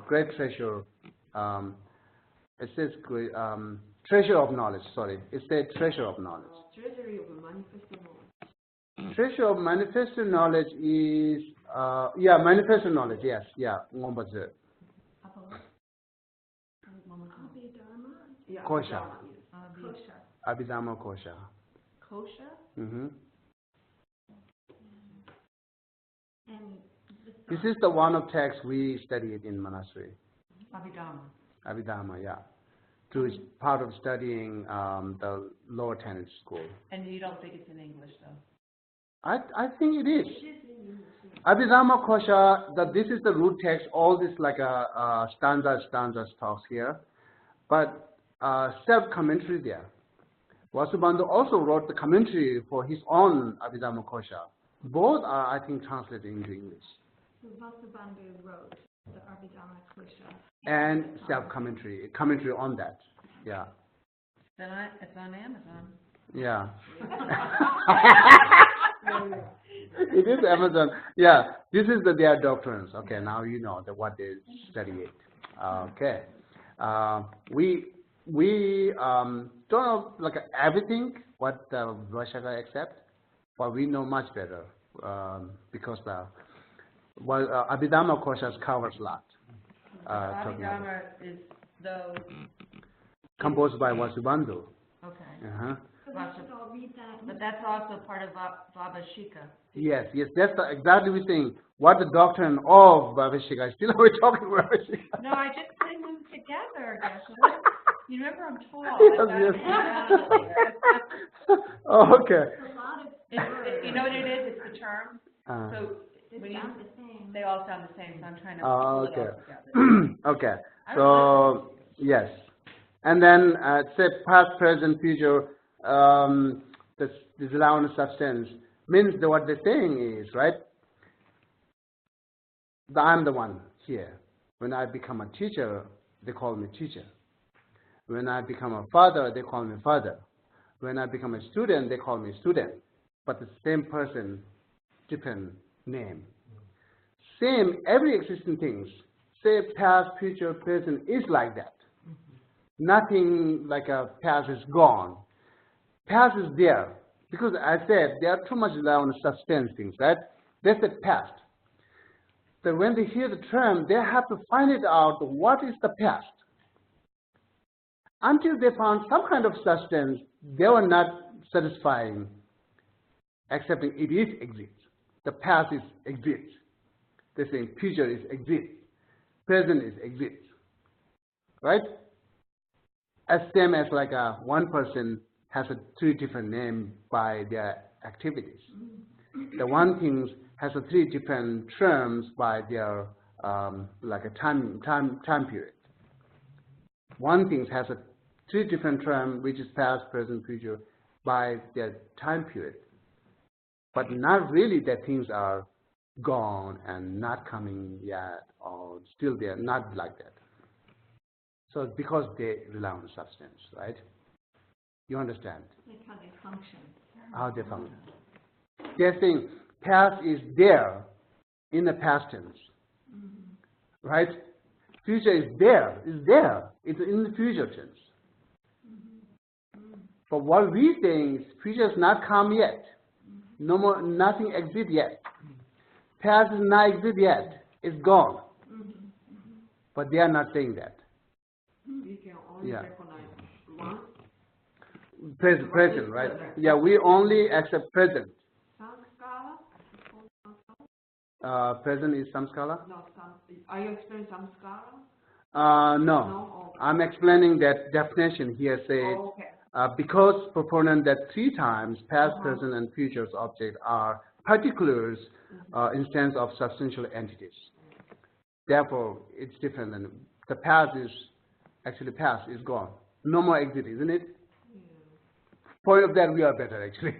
It says great, treasure of knowledge. Sorry, it says treasure of knowledge. Treasury of manifested knowledge. Treasure of manifested knowledge is manifested knowledge. Yes, yeah. Kosha. Abhidhamma Kosha. Kosha? This is the one of text we studied in monastery. Abhidhamma, yeah. To part of studying the lower Tenant school. And you don't think it's in English, though? I think it is. Abhidhamma Kosha, this is the root text. All this like a stanza talks here, but self-commentary there. Vasubandhu also wrote the commentary for his own Abhidhamma Kosha. Both are, I think, translated into English. So Vasubandhu wrote the Abhidhamma Kosha. And self-commentary, commentary on that, yeah. It's on Amazon. Yeah. It is Amazon. Yeah, this is their doctrines. Okay, now you know what they study it. Okay. We don't know like everything what Vibhashaka accept, but we know much better because Abhidhamma Kosha covers a lot. Abhidhamma is those composed by Vasubandhu. Okay. But that's also part of Vaibhashika. Yes, that's exactly the thing. What the doctrine of Vaibhashika. Still, we're talking about Vaibhashika. No, I just put them together. You remember I'm tall. Yes. Oh, okay. You know what it is? It's the term. So they all sound the same. So I'm trying to pull it all together. Okay. So yes, and then say past, present, future. This allowance substance means that what they're saying is, right, I'm the one here. When I become a teacher, they call me teacher. When I become a father, they call me father. When I become a student, they call me student. But the same person, different name. Same, every existing things, say past, future, present, is like that. Nothing like a past is gone. Past is there. Because I said, there are too much on substance things, right? That's the past. So when they hear the term, they have to find it out, what is the past? until they found some kind of substance, they were not satisfying, accepting it is exists. The past is exists. They say future is exists. Present is exists. Right? As same as like one person has three different names by their activities. The one thing has three different terms by their like a time period. One thing has three different terms, which is past, present, future, by their time period. But not really that things are gone and not coming yet, or still there, not like that. So it's because they rely on substance, right? You understand? Like how they function. How they function. They're saying past is there in the past tense, right? Future is there, it's in the future tense. But what we think is future has not come yet. No more, nothing exists yet. Past is not exist yet. It's gone. But they are not saying that. You can only recognize one. Present, right? Yeah, we only accept present. Samskara? Present is samskara? No, are you explaining samskara? No. No? Okay. I'm explaining that definition here says, Oh, okay. because proponent that three times past, present, and future objects are particulars instance of substantial entities. Therefore, it's different than the past is actually past is gone. No more exit, isn't it? Point of that we are better actually.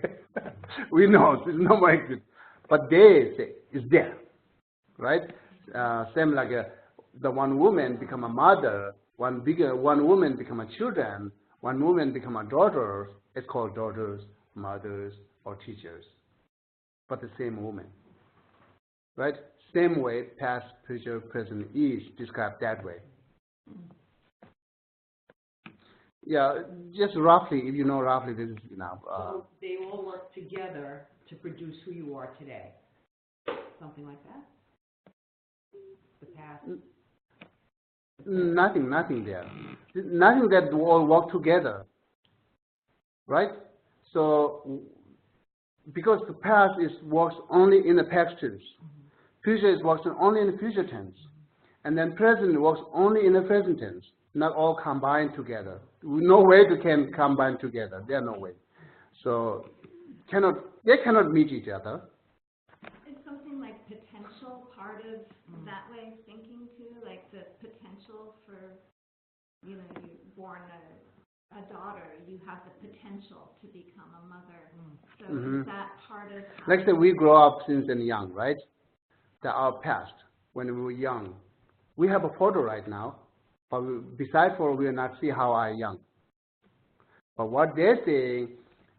We know there's no more exit, but they say it's there, right? Same like the one woman become a mother, one woman become a children, one woman become a daughter. It's called daughters, mothers, or teachers, but the same woman, right? Same way, past, future, present is described that way. Yeah, just roughly, if you know roughly, this is enough. So they all work together to produce who you are today. Something like that? The past? Nothing there. Nothing that all work together, right? So, because the past works only in the past tense, future works only in the future tense, and then present works only in the present tense, not all combined together. No way they can combine together. There's no way. So, they cannot meet each other. Is something like potential part of that way of thinking too? Like the potential for, you know, you born a daughter, you have the potential to become a mother. So is that part of how... Like say we grow up since and young, right? That our past, when we were young. We have a photo right now, but besides photo, we will not see how I young. But what they're saying,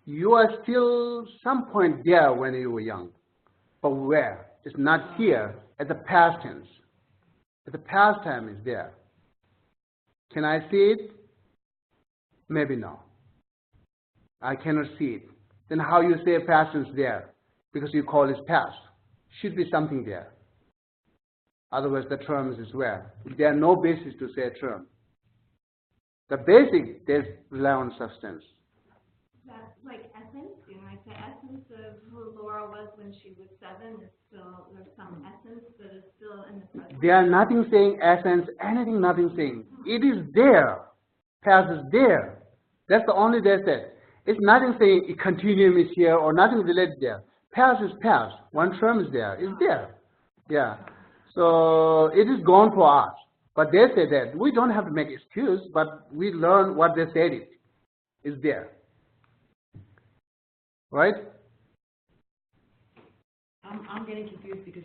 you are still some point there when you were young. But where? It's not here at the past tense. At the past time is there. Can I see it? Maybe no. I cannot see it. Then how you say past tense there? Because you call it past. Should be something there. Otherwise the term is where? There are no basis to say a term. The basic, they rely on substance. That's like essence, you know, like the essence of who Laura was when she was 7 is still, there's some essence that is still in the present. They are nothing saying essence, anything, nothing saying. It is there. Past is there. That's the only they said. It's nothing saying a continuum is here or nothing related there. Past is past. One term is there. It's there. Yeah. So it is gone for us. But they say that we don't have to make excuse, but we learn what they said it is there. Right? I'm getting confused because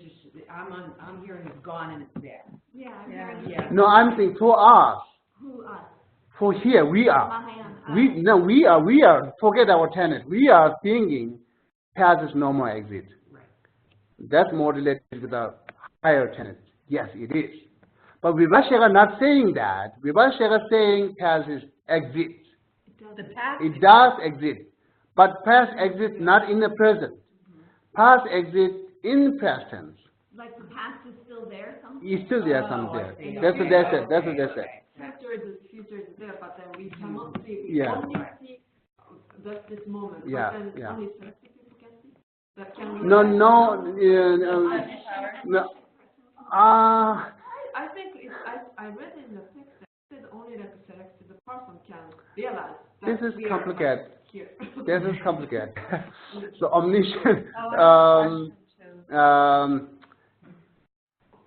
I'm hearing it's gone and it's there. Yeah. No, I'm saying for us. Who us? For here, we are. We are. Forget our tenant. We are thinking past is no more exit. Right. That's more related with the higher tenant. Yes, it is. But Vivashaka not saying that. Vivashaka saying past is exit. It does exist. But past exists not in the present. Past exists in past tense. Like the past is still there somewhere? It's still there somewhere. That's what they said. That's what they said. Future is future is there, but then we cannot see. We Yeah. only see this moment. Yeah, But then yeah. only selected people can see. That can No. I think I read in the text that it says only that the selected person can realize that This is we complicated. are here. This is complicated. So omniscient.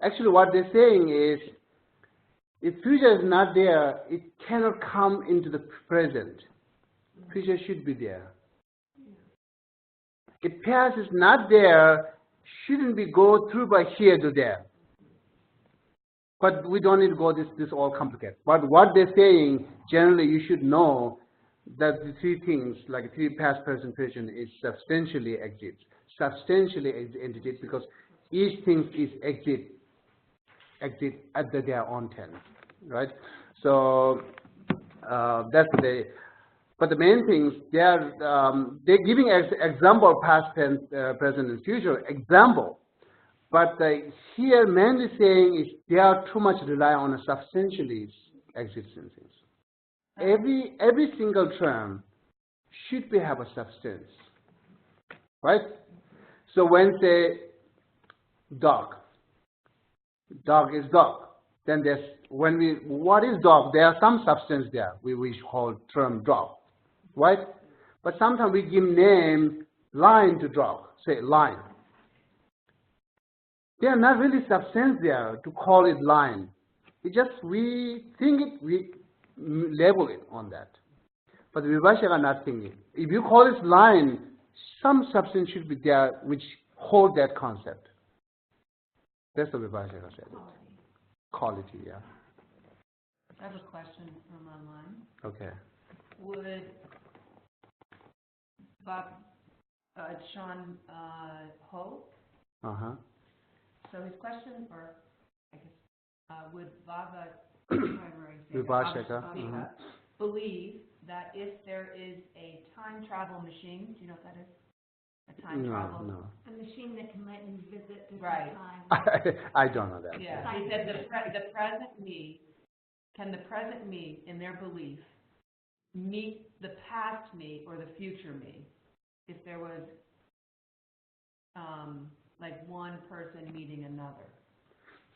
Actually, what they're saying is, if future is not there, it cannot come into the present. Future should be there. If past is not there, shouldn't we go through by here to there? But we don't need to go this all complicated. But what they're saying, generally you should know that the three things, like three past, present, future, is substantially exists. Substantially exists because each thing is exist at their own tense, right? So that's the. But the main things they're giving example past, present, and future example. But here mainly saying is they are too much rely on a substantially existing things. Every single term should be have a substance, right? So when say dog is dog, then there's what is dog? There are some substance there we call term dog, right? But sometimes we give name lion to dog, say lion. They are not really substance there to call it lion. We think it, we label it on that. But the Vibhashaka are not thinking. If you call it lion, some substance should be there which hold that concept. That's the Vibhashaka said it. Quality, yeah. I have a question from online. Okay. Would Sean Ho? So his question, or I guess, would Vibhashaka believe that if there is a time travel machine, do you know what that is? A time travel? No. A machine that can let you visit different Right. times. I don't know that. Yeah, he said the present me, can the present me, in their belief, meet the past me or the future me if there was like one person meeting another.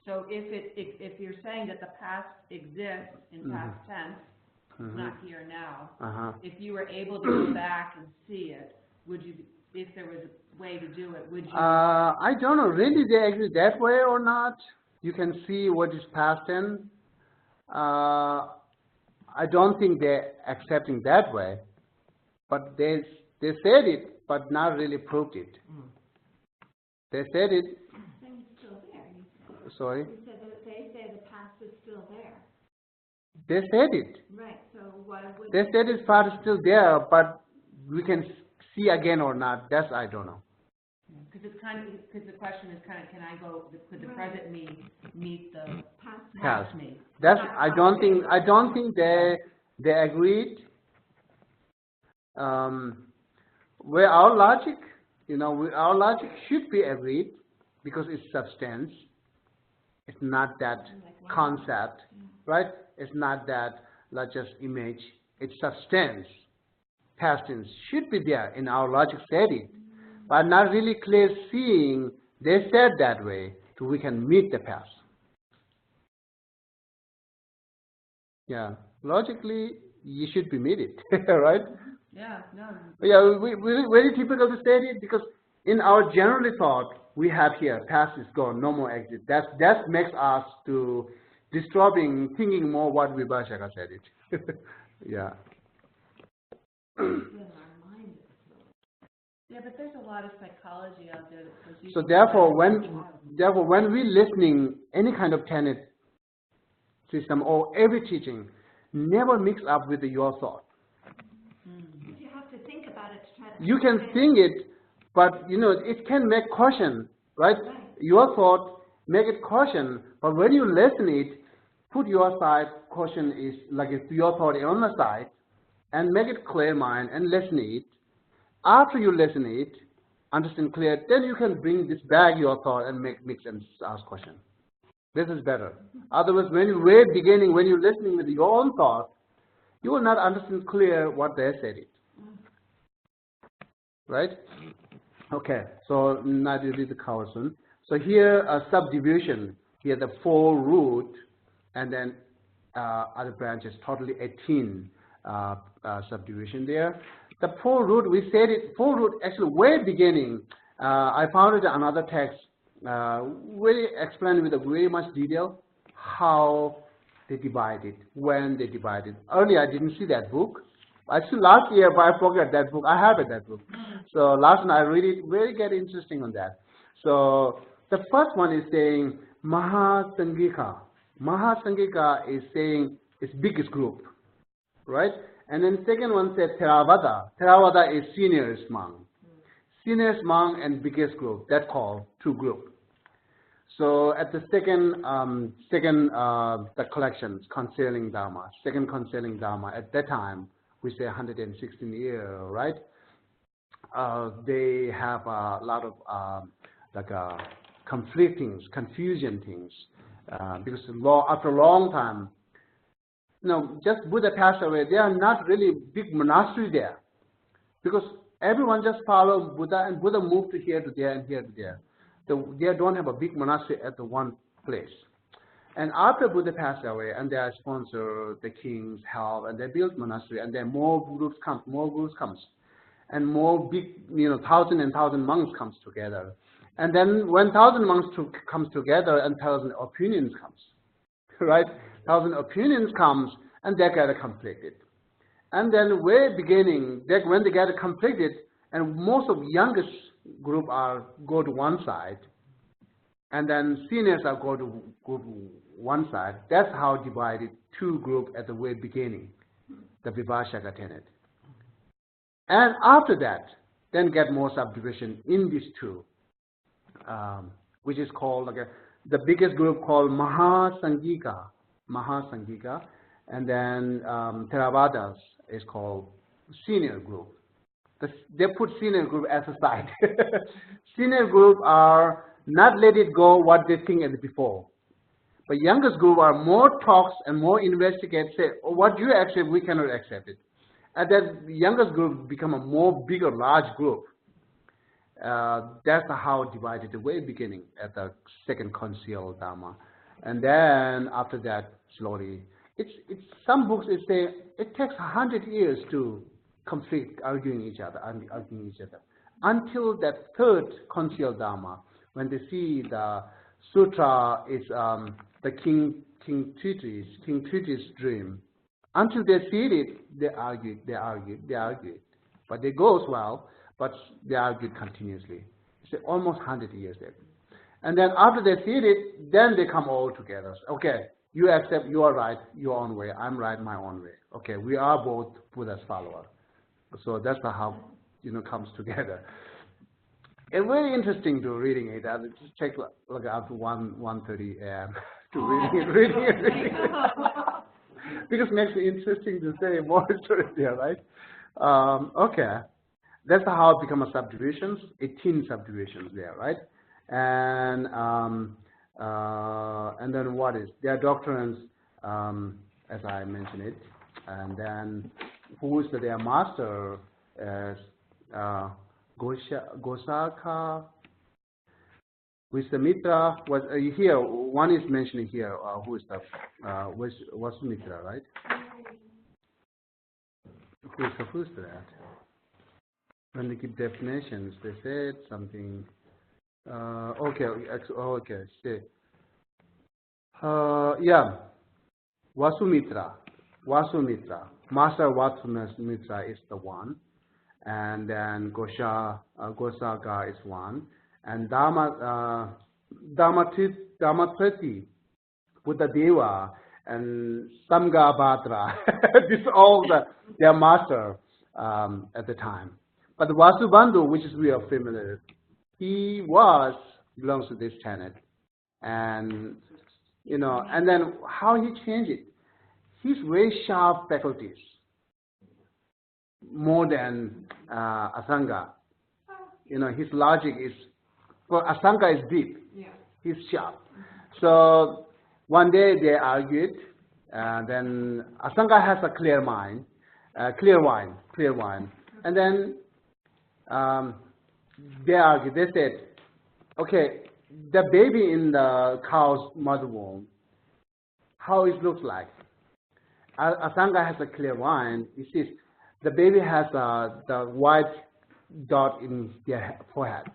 So if you're saying that the past exists in past tense, it's not here now. If you were able to go back and see it, would you? If there was a way to do it, would you? I don't know. Really, they agree that way or not? You can see what is past tense. I don't think they're accepting that way, but they said it, but not really proved it. They said it. Then it's still there. You said. Sorry. You said that they say the past is still there. They said it. Right. So why would? They said it's part is still there, but we can see again or not. That's I don't know. Because the question is can I go? Could the present me meet the Past me? That's I don't think they agreed. Where our logic, our logic should be agreed because it's substance. It's not that concept, right? It's not that just image. It's substance. Past tense should be there in our logic setting, but not really clear seeing. They said that way, so we can meet the past. Yeah, logically, you should be meet it, right? Yeah, no. Yeah, we very typical to say it because in our generally thought we have here past is gone, no more exit. That makes us to disturbing thinking more what Vibhashaka said it. Yeah. Yeah, but there's a lot of psychology out there that says you. So therefore, when we listening any kind of Tenant system or every teaching, never mix up with your thought. You have to think about it to try to. You can think it, but it can make caution, right? Your thought make it caution, but when you listen it, put your side caution is like if your thought on the side, and make it clear mind and listen it. After you listen it, understand clear, then you can bring this back your thought and mix and ask question. This is better. Otherwise, when you way beginning, when you're listening with your own thoughts, you will not understand clear what they said it. Right? Okay, so now you read the Carlson. So here a subdivision, here the 4 root, and then other branches, totally 18 subdivision there. The 4 root, we said it, 4 root actually way beginning, I found it another text, really explained with a very much detail how they divide it, when they divide it. Earlier I didn't see that book. Actually last year, but I forgot that book. I have it, that book. So last night I read it, very get interesting on that. So the first one is saying Mahasangika. Mahasangika is saying it's biggest group, right? And then second one said Theravada. Theravada is seniorest monk. Seniorest monk and biggest group, that's called 2 group. So at the second the collections, concealing Dharma, second concealing Dharma, at that time, we say 116 years, right? They have a lot of conflicting, confusion things, because after a long time, just Buddha passed away, there are not really big monastery there, because everyone just follows Buddha, and Buddha moved to here to there and here to there. So they don't have a big monastery at the one place. And after Buddha passed away, and they sponsor the king's help, and they built monastery, and then more groups comes, and more big, 1,000 and 1,000 monks comes together. And then when 1,000 monks comes together, and 1,000 opinions comes, right? 1,000 opinions comes, and they get conflicted. And then way beginning, when they get conflicted, and most of youngest group go to one side, and then seniors go to one side. That's how divided 2 group at the way beginning, the Vibhashaka tenet. And after that, then get more subdivision in these 2, which is called the biggest group called Mahasangika, and then Theravadas is called senior group. They put senior group as a side. Senior group are not let it go what they think as before. But youngest group are more talks and more investigate, say, what you accept, we cannot accept it. And then the youngest group become a more bigger, large group. That's how divided the way beginning at the second concealed Dharma. And then after that, slowly, it's some books say it takes 100 years to conflict, arguing each other, until that third concealed Dharma, when they see the sutra is the King Titi's dream. Until they see it, they argue. But it goes well, but they argue continuously. It's almost 100 years there. And then after they see it, then they come all together. Okay, you accept, you are right, your own way, I'm right, my own way. Okay, we are both Buddha's followers. So that's how comes together. It's very interesting to reading it. I just check look after 1:30 a.m. to reading it. Because it makes it interesting to say more stories there, right? Okay, that's how it becomes a subdivisions. 18 subdivisions there, right? And then what is their doctrines? As I mentioned it, and then who is their master? As Gosaka, Visvamitra was here. One is mentioned here. Who is that? Vasumitra, right? Who's that? When they give definitions, they said something. Okay. See. Yeah. Vasumitra. Master Vasumitra is the one. And then Gosaka is one, and Dhammatriti, Buddhadeva, and Samgabhadra. This is all their master at the time. But Vasubandhu, which is we are familiar, he belongs to this tenet, and and then how he changed it. He's very sharp faculties. More than Asanga. His logic is, Asanga is deep. Yeah. He's sharp. So one day they argued, and then Asanga has a clear mind, clear wine, and then they argued. They said, okay, the baby in the cow's mother womb, how it looks like. Asanga has a clear wine. He says the baby has the white dot in their forehead.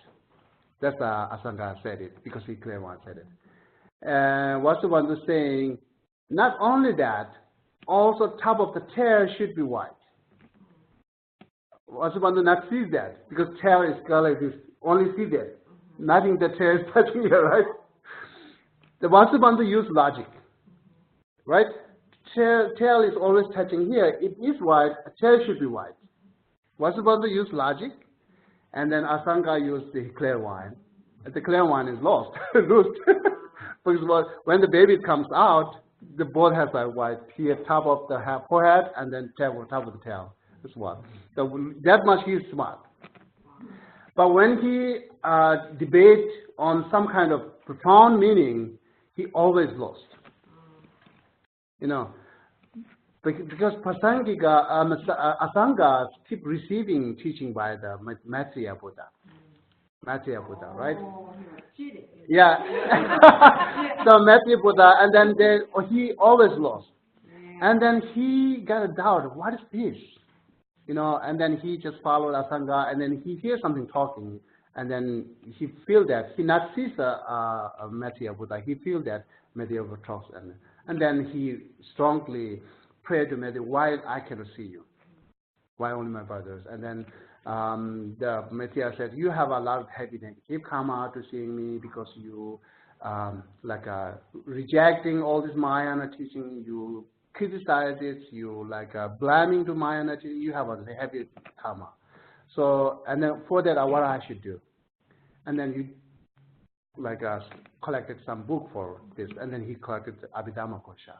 That's Asanga said it, because he clear wine said it. And Vasubandhu saying, not only that, also top of the tail should be white. Vasubandhu not sees that, because tail is colored, you only see that. Nothing the tail is touching here, right? The Vasubandhu use logic, right? Tail is always touching here. It is white, tail should be white. Vasubandhu use logic, and then Asanga used the clear wine. The clear wine is lost, loosed. Because when the baby comes out, the both has a white here, top of the forehead, and then top of the tail. That's what. So that much he is smart. But when he debates on some kind of profound meaning, he always lost. You know, because Asangas keep receiving teaching by the Maitreya Buddha. Maitreya Buddha, right? Yeah. So Maitreya Buddha, and then he always lost. And then he got a doubt, what is this? You know, and then he just followed Asanga, and then he hears something talking, and then he feels that, he not sees a Maitreya Buddha, he feels that Maitreya Buddha talks, and then he strongly prayed to Maitreya, why I cannot see you? Why only my brothers? And then the Maitreya said, you have a lot of heavy negative karma to seeing me, because you rejecting all this Mahayana teaching, you criticize it, you blaming to Mahayana teaching, you have a heavy karma. So, and then for that, what I should do? And then you collected some book for this, and then he collected Abhidhamma Kosha.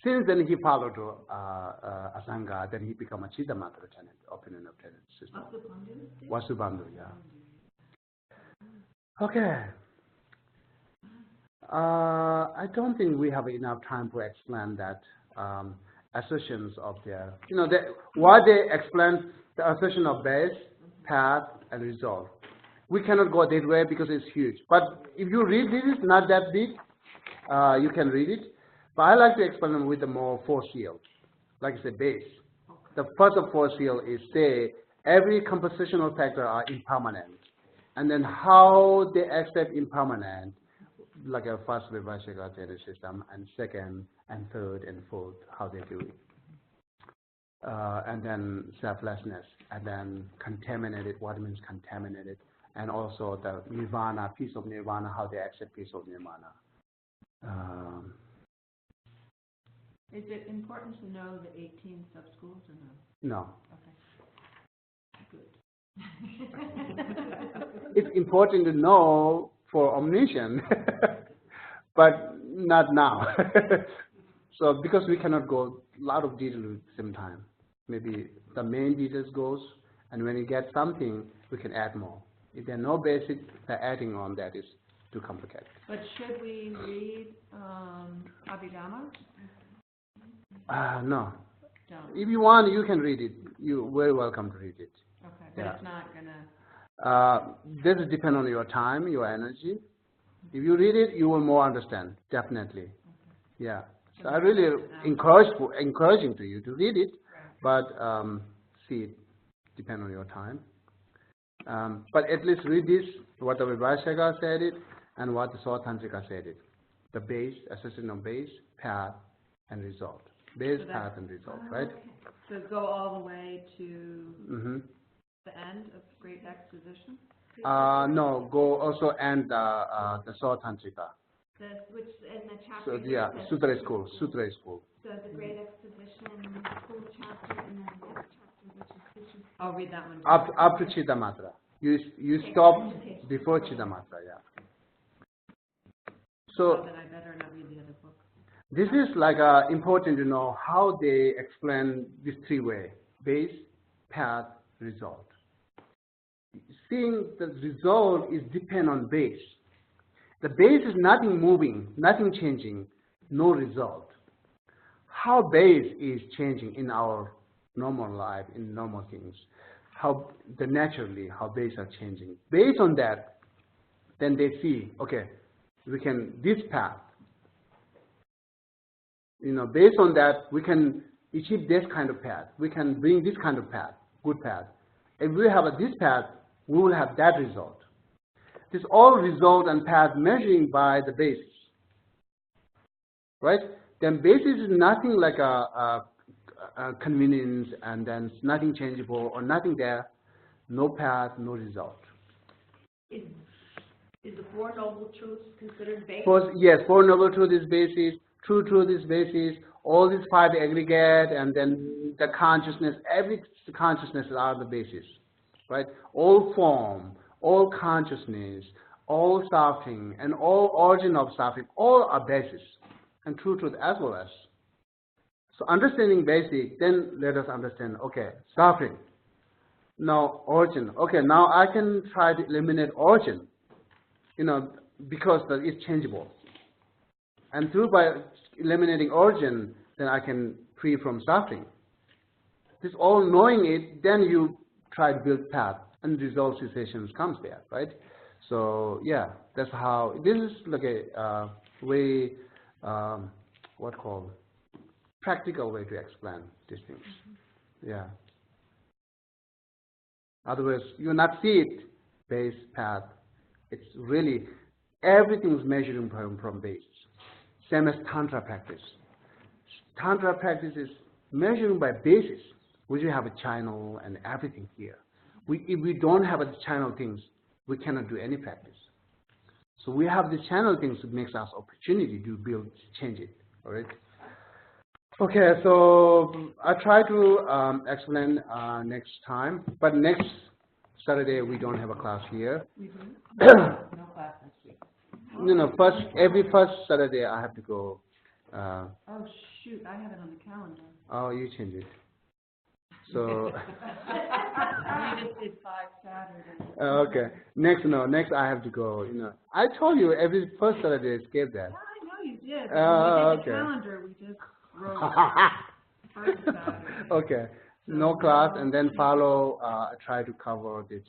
Since then he followed Asanga, then he became a Chidamatra tenant, opinion of tenant system. Vasubandhu, yeah. Okay. I don't think we have enough time to explain that assertions of their, why they explain the assertion of base, path, and result. We cannot go that way because it's huge. But if you read this, it's not that big. You can read it. But I like to explain them with the more four seals, like I said, base. The first of four seals is say every compositional factor are impermanent, and then how they accept impermanent, like a first Vivashika system, and second and third and fourth, how they do it. And then selflessness, and then contaminated, what means contaminated, and also the nirvana, peace of nirvana, how they accept peace of nirvana. Is it important to know the 18 sub-schools or no? No. Okay. Good. It's important to know for omniscience, but not now. So because we cannot go a lot of details at the same time. Maybe the main details goes, and when you get something, we can add more. If there are no basic, the adding on that is too complicated. But should we read Abhidhamma? No. Don't. If you want, you can read it. You're very welcome to read it. Okay, but it's not gonna. This will depend on your time, your energy. If you read it, you will more understand, definitely. Okay. Yeah. So I really encouraging to you to read it, but see it, depend on your time. But at least read this, what the Vibhashaka said it, and what the Sautrantrika said it. The base, association of base, path, and result. Base, path, and result, right? Okay. So go all the way to the end of Great Exposition? No, go also end the Sautrantrika. Which in the chapter. So yeah, Sutra school. So the Great Exposition, school chapter, and then the next chapter, which is teaching. I'll read that one. Up to Chidamatra. You stop before Chidamatra, yeah. So then I better not read the other book. this is important to know how they explain this three-way: base, path, result. Seeing the result is depend on base, The base is nothing moving, nothing changing, no result. How base is changing in our normal life, in normal things, how naturally how base are changing. Based on that, then they see, okay, we can this path. Based on that, we can achieve this kind of path. We can bring this kind of path, good path. If we have this path, we will have that result. This all result and path measuring by the basis, right? Then basis is nothing like a convenience, and then nothing changeable or nothing there, no path, no result. Is the Four Noble Truths considered basis? Yes, Four Noble Truths is basis, True Truth is basis, all these five aggregate, and then the consciousness, every consciousness are the basis, right? All form, all consciousness, all suffering, and all origin of suffering, all are basis, and True Truth as well as. So understanding basic, then let us understand, okay, suffering. Now origin, okay, now I can try to eliminate origin, because it's changeable. And by eliminating origin, then I can free from suffering. This all knowing it, then you try to build path, and result cessations comes there, right? So yeah, that's how, this is like a way, practical way to explain these things. Yeah. Otherwise, you will not see it, base, path. It's really, everything is measuring from base. Same as Tantra practice. Tantra practice is measuring by basis. We have a channel and everything here. If we don't have the channel things, we cannot do any practice. So we have the channel things that makes us opportunity to build, change it. All right. Okay, so I try to explain next time, but next Saturday we don't have a class here. No class next week. Every first Saturday I have to go. Oh shoot, I have it on the calendar. Oh, you change it. So. We just did 5 Saturdays. Okay. Next I have to go. I told you every first Saturday skip that. Yeah, I know you did. But when we did the calendar, we just wrote first Saturday. Okay. No class, and then follow. Try to cover this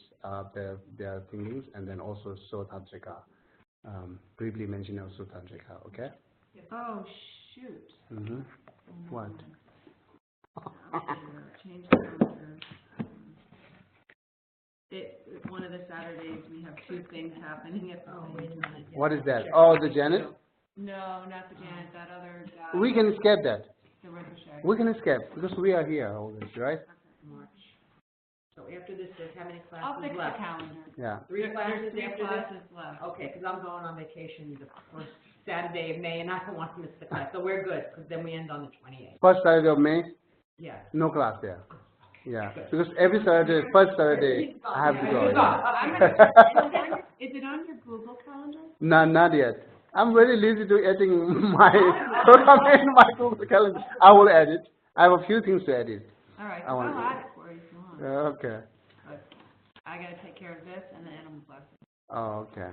their thinkings, and then also Sotantrika. Briefly mention also Tantrika. Okay. Oh shoot. Mm-hmm. What? Change the calendar. One of the Saturdays we have 2 things happening at the same time. What is that? Oh, the Janet? No, not the Janet. That other guy. We can skip that. The Ricochet. We can skip because we are here always, right? March. So after this, there's how many I'll classes fix left? the calendar. Yeah. 3 classes There's 3 after this? classes left. Okay, because I'm going on vacation the first Saturday of May, and I don't want to miss the class, so we're good, because then we end on the 28th. First Saturday of May, Yeah. no class there. Yeah, because every Saturday, first Saturday, I have to go. Is it on your Google calendar? No, not yet. I'm very lazy to editing my program in my Google calendar. I will edit. I have a few things to edit. All right, I want I'll add it for you if you want. Okay. But I gotta take care of this and the animal classes. Oh, okay.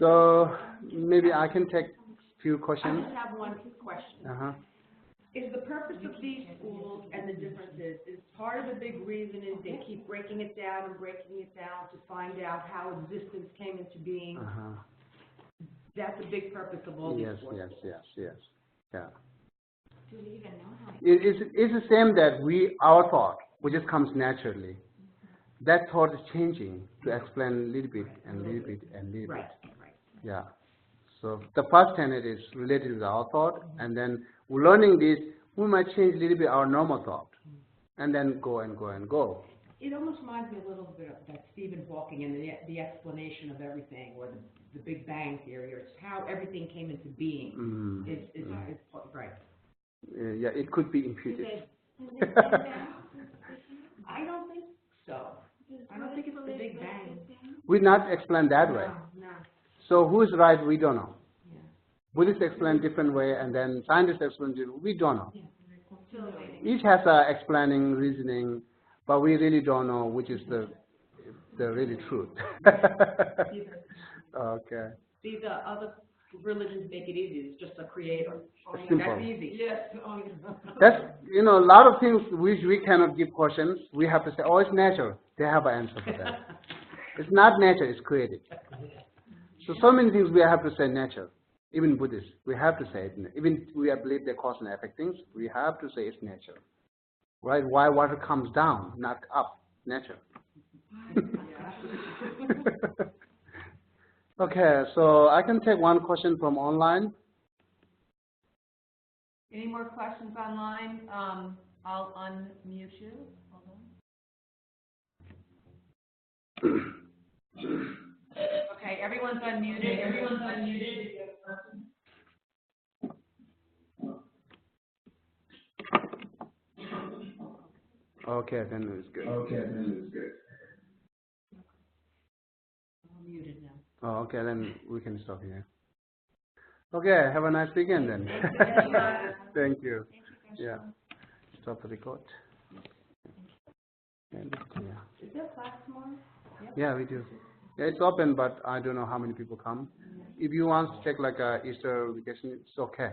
So maybe I can take few I questions. just have one question. Uh-huh. Is the purpose of these schools and the differences, is part of the big reason is they keep breaking it down and breaking it down to find out how existence came into being? Uh-huh. That's a big purpose of all these Yes, schools. yes. Yeah. Do we even know how to? It's the same that our thought, which just comes naturally. That thought is changing to explain a little bit and little bit and little bit. Right. Yeah. So the first tenet is related with our thought, and then learning this, we might change a little bit our normal thought, and then go and go and go. It almost reminds me a little bit of that Stephen Hawking and the explanation of everything, or the Big Bang Theory, or how everything came into being. Is right. Yeah, it could be imputed. I don't think so. I don't think it's the Big Bang. We not explain that way. No. So who is right? We don't know. Yeah. Buddhists explain different way, and then scientists explain different. We don't know. Yeah. Each has a explaining, reasoning, but we really don't know which is the really truth. Okay. See, the other religions make it easy. It's just a creator. It's simple. That's easy. Yes. That's, you know, a lot of things which we cannot give questions. We have to say, oh, it's nature. They have an answer for that. It's not nature, it's created. So many things we have to say nature. Even Buddhists, we have to say it. Even we believe they're cause and effect things, we have to say it's nature. Right? Why water comes down, not up? Nature. Okay, so I can take one question from online. Any more questions online? I'll unmute you. Hold on. Okay, everyone's unmuted. Everyone's unmuted. Okay, then it's good. I'm muted now. Oh, okay, then we can stop here. Okay, have a nice weekend then. Thank you. Yeah. Stop the record. And, yeah. Is there class tomorrow? Yep. Yeah, we do. Yeah, it's open, but I don't know how many people come. If you want to take like a Easter vacation, it's okay.